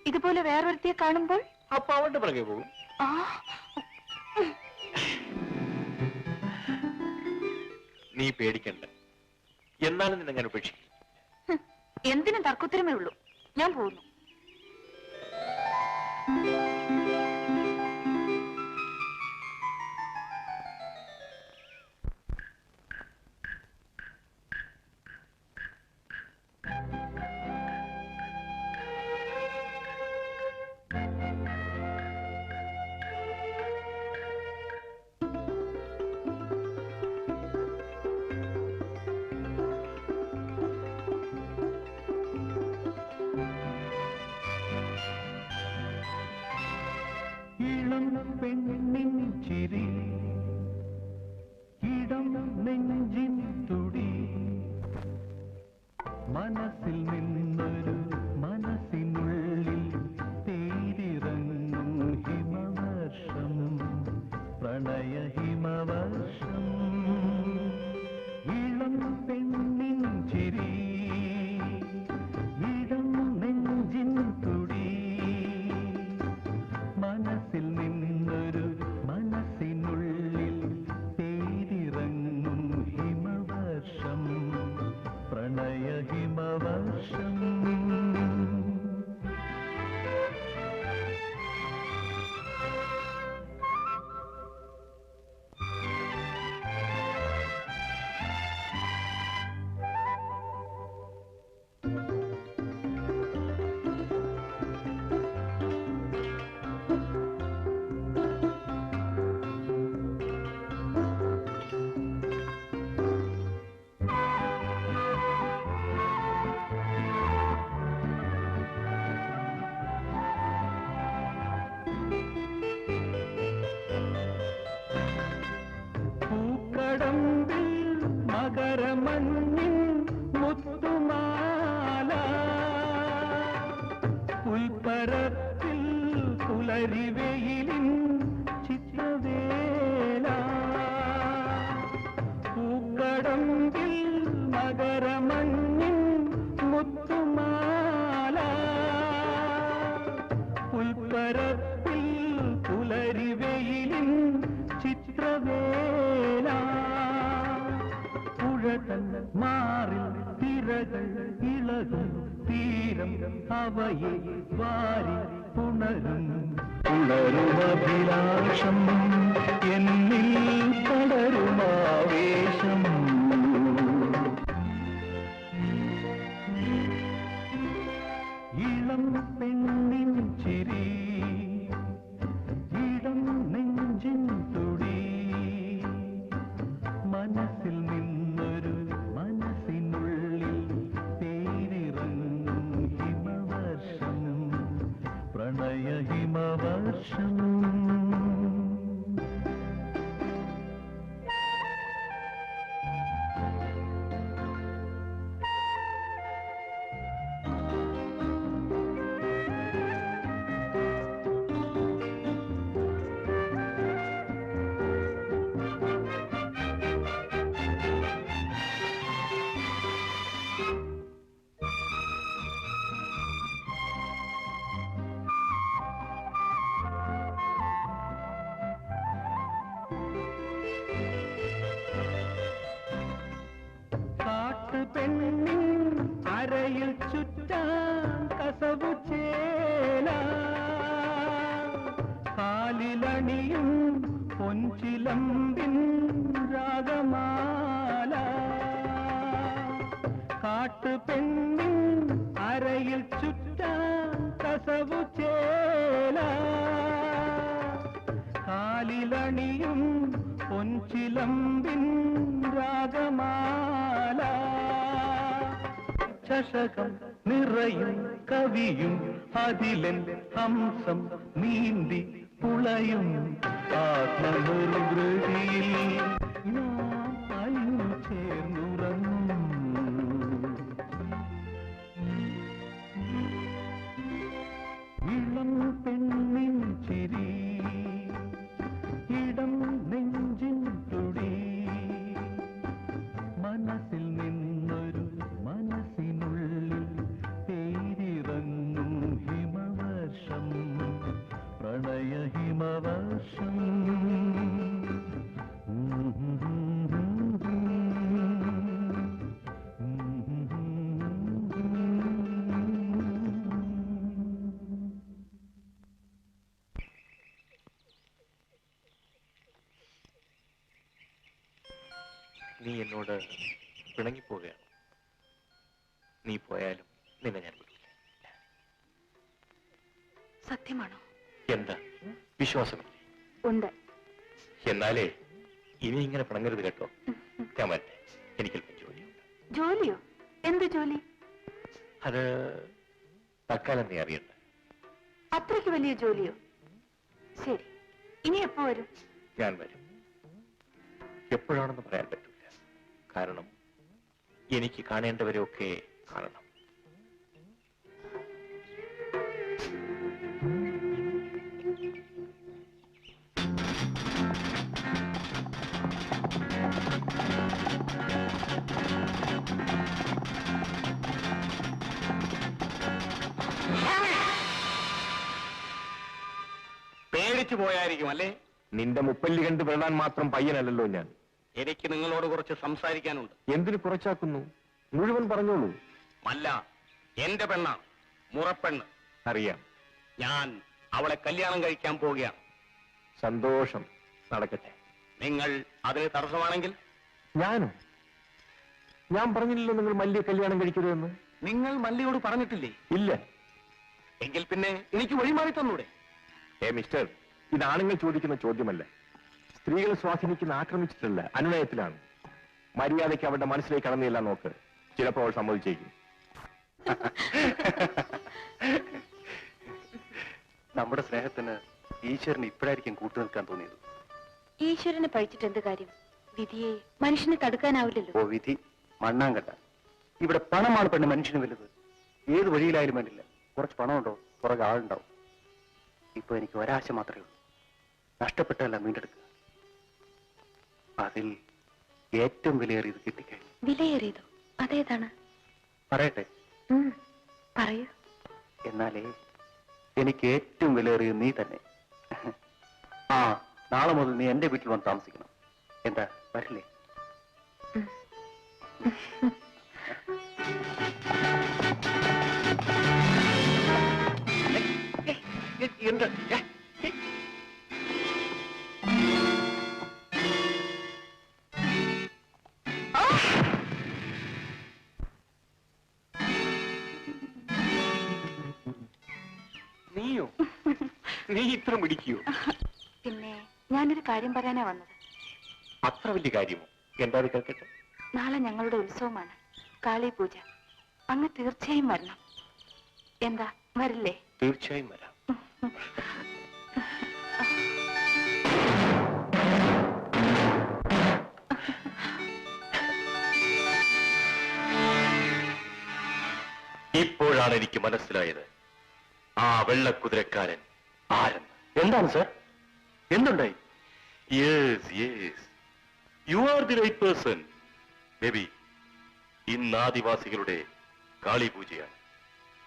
ഇതുപോലെ വേറൊരുത്തിയെ കാണുമ്പോൾ അപ്പൊ അവന്റെ പുറകെ പോകും. ആ, നീ പേടിക്കണ്ട, എന്നാലും നിന്നെ ഞാൻ ഉപേക്ഷിക്കും. എന്തിനും തർക്കുത്തരമേ ഉള്ളൂ. ഞാൻ പോകുന്നു. പെണ്ണിൻ ചിരി, ഇടം നെഞ്ചിൻ തുടി, മനസ്സിൽ നിന്നൊരു മനസ്സിനുള്ളിൽ തേരിറങ്ങും ഹിമവർഷം, പ്രണയ ഹിമവർഷം. ഇളം പെണ്ണിൻ ചിരി, ഇടം നെഞ്ചിൻ തുടി, മനസ്സിൽ നിന്നൊരു മനസ്സിനുള്ളിൽ തേരിറങ്ങും ഹിമവർഷം, പ്രണയ ഹിമവർഷം. പൂക്കടമ്പിൽ മകരമഞ്ഞിൻ മുത്തുമാല, പുൽപ്പരപ്പിൽ പുലരിവെയിലിൻ ചിത്രവേല. പൂക്കടമ്പിൽ മകരമഞ്ഞിൻ മുത്തുമാല, പുൽപ്പരപ്പിൽ പുലരിവെയിലിൻ ചിത്രവേല. പുഴകൾ മാറിൽ തിരകൾ ഇളകും തീരം, അവയെ വാരി പുണരും പുണരുമഭിലാഷം, എന്നിൽ പടരുമാവേശം. മനസ്സിൽ നിന്നൊരു മനസ്സിനുള്ളിൽ തേരിറങ്ങും ഹിമവർഷം പ്രണയ ഹിമവർഷം പെണ്ണിൻ അരയിൽ ചുറ്റാൻ കസവു ചേല കാലിലണിയും പൊൻചിലമ്പിൻ രാഗമാല കാട്ടുപെണ്ണിൻ അരയിൽ ചുറ്റാൻ കസവു ചേല കാലിലണിയും പൊൻചിലമ്പിൻ രാഗമാല ചഷകം നിറയും കവിയും അതിലൻ ഹംസം നീന്തി പുളയും ആത്മനിർവൃതിയിൽ നാം അലിഞ്ഞു ചേർന്നുറങ്ങും ഇളം പെണ്ണിൻ ചിരി ഇടം നെഞ്ചിൻ തുടി മനസ്സിൽ നിന്നൊരു മനസ്സിനുള്ളിൽ തേരിറങ്ങും ഹിമവർഷം പ്രണയ ഹിമവർഷം നീ എന്നോട് പിണങ്ങിപ്പോവുകയാണ്. നീ പോയാലും നിന്നെ ഞാൻ വിടില്ല. സത്യമാണോ? എന്താ വിശ്വാസമില്ലേ? ഉണ്ട്. എന്നാലേ ഇനി ഇങ്ങനെ പിണങ്ങരുത് കേട്ടോ. ഞാൻ വരട്ടെ, എനിക്കല്പം ജോലിയുണ്ട്. ജോലിയോ? എന്ത് ജോലി? അത് തൽക്കാലം നീ അറിയണ്ട. അത്രയ്ക്ക് വലിയ ജോലിയോ? ശരി, ഇനി എപ്പോ വരും? ഞാൻ വരും. എപ്പോഴാണെന്ന് പറയാൻ പറ്റില്ല. കാരണം എനിക്ക് കാണേണ്ടവരെയൊക്കെ കാണണം. പേടിച്ചു പോയായിരിക്കും അല്ലേ? നിന്റെ മുപ്പല്ലി കണ്ട് വിടാൻ മാത്രം പയ്യനല്ലല്ലോ ഞാൻ. എനിക്ക് നിങ്ങളോട് കുറച്ച് സംസാരിക്കാനുണ്ട്. എന്തിനു കുറച്ചാക്കുന്നു? മുഴുവൻ പറഞ്ഞോളൂ. അല്ല, എന്റെ പെണ്ണാണ്, മുറപ്പെണ്ണ്. അറിയാം. ഞാൻ അവളെ കല്യാണം കഴിക്കാൻ പോവുകയാണ്. സന്തോഷം, നടക്കട്ടെ. നിങ്ങൾ അതിന് തടസ്സമാണെങ്കിൽ? ഞാനോ? ഞാൻ പറഞ്ഞില്ലല്ലോ നിങ്ങൾ മല്ലിയെ കല്യാണം കഴിക്കരുതെന്ന്. നിങ്ങൾ മല്ലിയോട് പറഞ്ഞിട്ടില്ലേ? ഇല്ല. എങ്കിൽ പിന്നെ എനിക്ക് വഴിമാറി തന്നൂടെ? മിസ്റ്റർ, ഇത് ആണുങ്ങൾ ചോദിക്കുന്ന ചോദ്യമല്ല. സ്ത്രീകളെ സ്വാധീനിക്കുന്ന ആക്രമിച്ചിട്ടല്ല, അനുനയത്തിലാണ്. മര്യാദയ്ക്ക് അവരുടെ മനസ്സിലേക്ക് കടന്നില്ല നോക്ക്. ചിലപ്പോൾ അവൾ സമ്മതിച്ചേക്കും. നമ്മുടെ സ്നേഹത്തിന് ഈശ്വരന് ഇപ്പോഴായിരിക്കും കൂട്ടുനിൽക്കാൻ തോന്നിയത്. ഈശ്വരനെ പഴിച്ചിട്ട് എന്ത് കാര്യം? വിധിയെ മനുഷ്യനെ തടുക്കാനാവില്ലല്ലോ. ഓ വിധി മണ്ണാങ്കട്ട. ഇവിടെ പണമാണ് പെണ്ണ് മനുഷ്യന് വലുത്. ഏത് വഴിയിലായാലും വേണ്ടില്ല, കുറച്ച് പണമുണ്ടോ പുറകെ ആളുണ്ടാവും. ഇപ്പൊ എനിക്ക് ഒരാശ മാത്രമേ ഉള്ളൂ, നഷ്ടപ്പെട്ടതല്ല വീണ്ടെടുക്കുക. അതിൽ ഏറ്റവും വിലയേറിയത് കിട്ടിക്കഴിഞ്ഞു. വിലയേറിയതോ? അതേതാണ്? പറയട്ടെ? പറയൂ. എന്നാലേ എനിക്ക് ഏറ്റവും വിലയേറിയത് നീ തന്നെ. ആ, നാളെ മുതൽ നീ എന്റെ വീട്ടിൽ വന്ന് താമസിക്കണം. എന്താ, വരില്ലേ? എന്ത്? നീയോ? നീ ഇത്ര മിടിക്കോ? പിന്നെ ഞാനൊരു കാര്യം പറയാനാ വന്നത്. അത്ര വലിയ കാര്യമോ? എന്താ കേൾക്കട്ടെ? നാളെ ഞങ്ങളുടെ ഉത്സവമാണ്, കാളി പൂജ. അങ്ങ് തീർച്ചയായും വരണം. എന്താ, വരില്ലേ? തീർച്ചയായും വരാം. ഇപ്പോഴാണ് എനിക്ക് മനസ്സിലായത് ആ വെള്ളക്കുതിരക്കാരൻ ആരെന്ന്. എന്താണ് സാർ? എന്തുണ്ടായി? Yes yes, you are the right person. Baby, ഇന്ന് ആദിവാസികളുടെ കാളി പൂജയാണ്.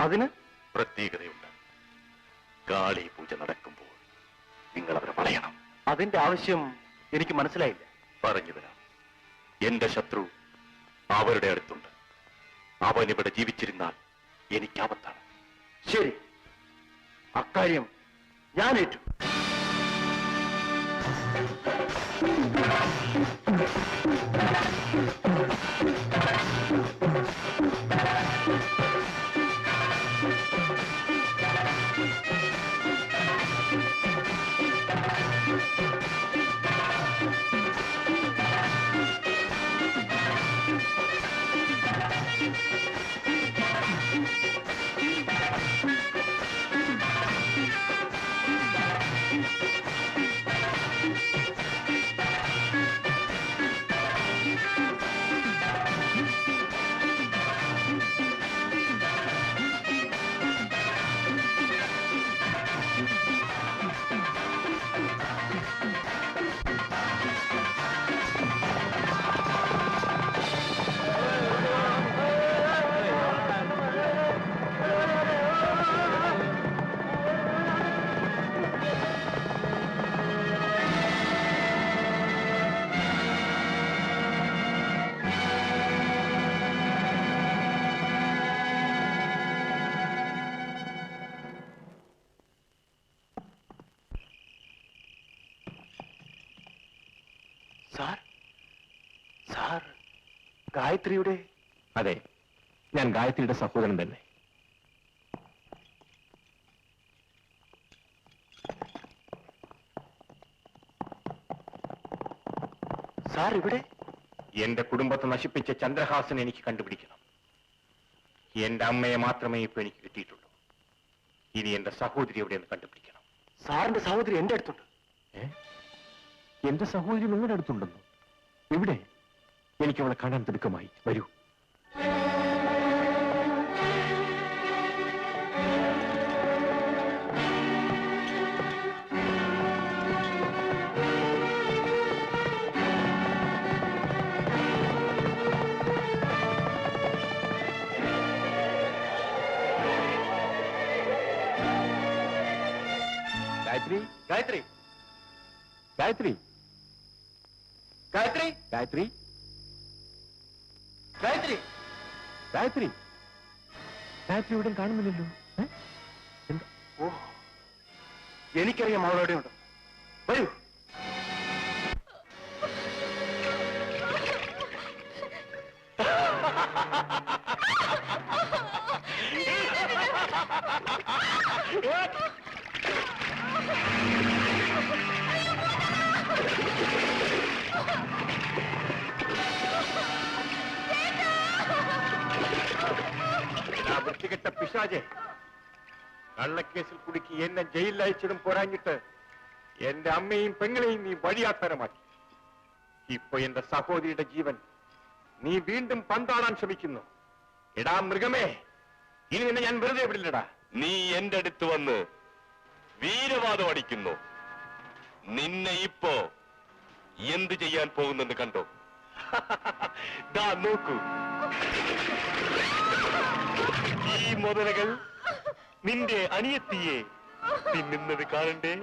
അതിന് പ്രത്യേകതയുണ്ട്. കാളി പൂജ നടക്കുമ്പോൾ നിങ്ങൾ അവരെ പറയണം. അതിന്റെ ആവശ്യം എനിക്ക് മനസ്സിലായില്ല. പറഞ്ഞു തരാം. എന്റെ ശത്രു അവരുടെ അടുത്തുണ്ട്. അവൻ ഇവിടെ ജീവിച്ചിരുന്നാൽ എനിക്ക് ആപത്താണ്. ശരി, അക്കാര്യം ഞാൻ ഏറ്റു. സാർ ഗായത്രിയുടെ? അതെ, ഞാൻ ഗായത്രിയുടെ സഹോദരൻ തന്നെ. സാർ ഇവിടെ? എന്റെ കുടുംബത്തെ നശിപ്പിച്ച ചന്ദ്രഹാസനെ എനിക്ക് കണ്ടുപിടിക്കണം. എന്റെ അമ്മയെ മാത്രമേ ഇപ്പൊ എനിക്ക് കിട്ടിയിട്ടുള്ളൂ. ഇനി എന്റെ സഹോദരി എവിടെയെന്ന് കണ്ടുപിടിക്കണം. സാറിന്റെ സഹോദരി എന്റെ അടുത്തുണ്ട്. എന്റെ സഹോദരി നിങ്ങളുടെ അടുത്തുണ്ടെന്നോ? എവിടെ? എനിക്ക് അവളെ കാണാൻ തിടുക്കമായി. വരൂ. ഗായത്രി, ഗായത്രി, ഗായത്രി, ഗായത്രി, ഗായത്രി, ഗായത്രി, ഗായത്രി, ഗായത്രി ഇവിടെ കാണുന്നില്ലല്ലോ. ഓ, എനിക്കറിയാം അവളെവിടെ ഉണ്ട്. വരൂ. വൃത്തികെട്ട പിശാചെ, കള്ളക്കേസിൽ കുടുക്കി എന്നെ ജയിലിൽ അയച്ചതും പോരാഞ്ഞിട്ട് എന്റെ അമ്മയും പെങ്ങളെയും നീ വഴിയാത്തരമാക്കി. ഇപ്പൊ എന്റെ സഹോദരിയുടെ ജീവൻ നീ വീണ്ടും പന്താടാൻ ശ്രമിക്കുന്നു. എടാ മൃഗമേ, ഇനി നിന്നെ ഞാൻ വെറുതെ വിടില്ലടാ. നീ എന്റെ അടുത്ത് വന്ന് വീരവാദം അടിക്കുന്നു. നിന്നെ ഇപ്പോ എന്ത് ചെയ്യാൻ പോകുന്നെന്ന് കണ്ടോ? ദാ നോക്കൂ, ഈ മുതലകൾ നിന്റെ അനിയത്തിയെ തിന്നുന്നത് കാണണ്ടേ?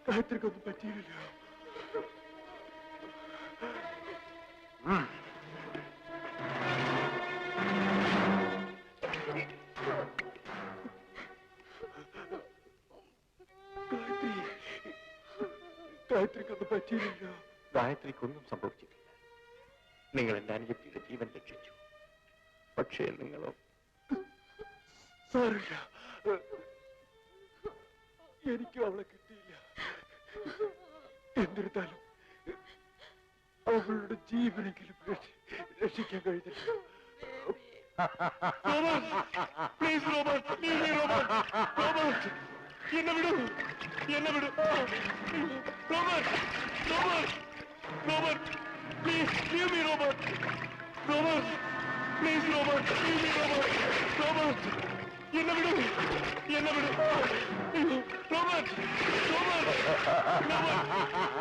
ഗായത്രിക്കൊന്നും പറ്റിയില്ലല്ലോ. ഗായത്രിക്കൊന്നും പറ്റിയില്ലല്ലോ. ഗായത്രിക്കൊന്നും സംഭവിച്ചിട്ടില്ല. നിങ്ങൾ എന്റെ അനുജത്തിയുടെ ജീവൻ രക്ഷിച്ചു. പക്ഷേ നിങ്ങളോ? സാറില്ല, എനിക്കും അവളെ കിട്ടിയില്ല. എന്നിരുന്നാലും അവളുടെ ജീവനെങ്കിലും രക്ഷിക്കാൻ കഴിഞ്ഞില്ല. പ്ലീസ് റോബർട്ട്, റോബർട്ട് എന്നെ വിടൂ, എന്നെ വിടൂ. Robert, Robert please leave me. Robert, please Robert, leave me. Robert എന്നെ വിടൂ, എന്നെ വിടൂ. Robert,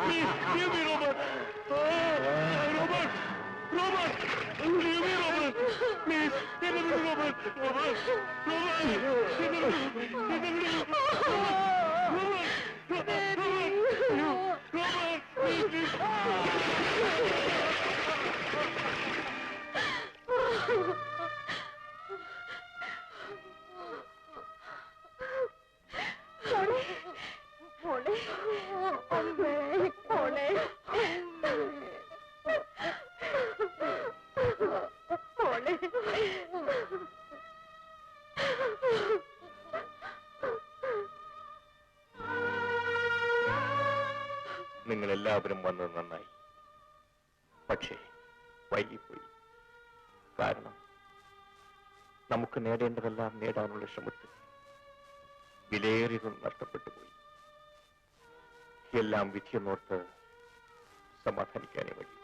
please leave me. Robert, leave me, Robert. Please, എന്നെ വിടൂ. Robert, എന്നെ വിടൂ, എന്നെ വിടൂ. Robert, please. നിങ്ങൾ എല്ലാവരും വന്നത് നന്നായി. പക്ഷേ വൈകിപ്പോയി. കാരണം നമുക്ക് നേടേണ്ടതെല്ലാം നേടാനുള്ള ശ്രമത്തിൽ വിലയേറിയതും നഷ്ടപ്പെട്ടു പോയി. എല്ലാം വിധിയെന്നോർത്ത് സമാധാനിക്കാനേ വഴി.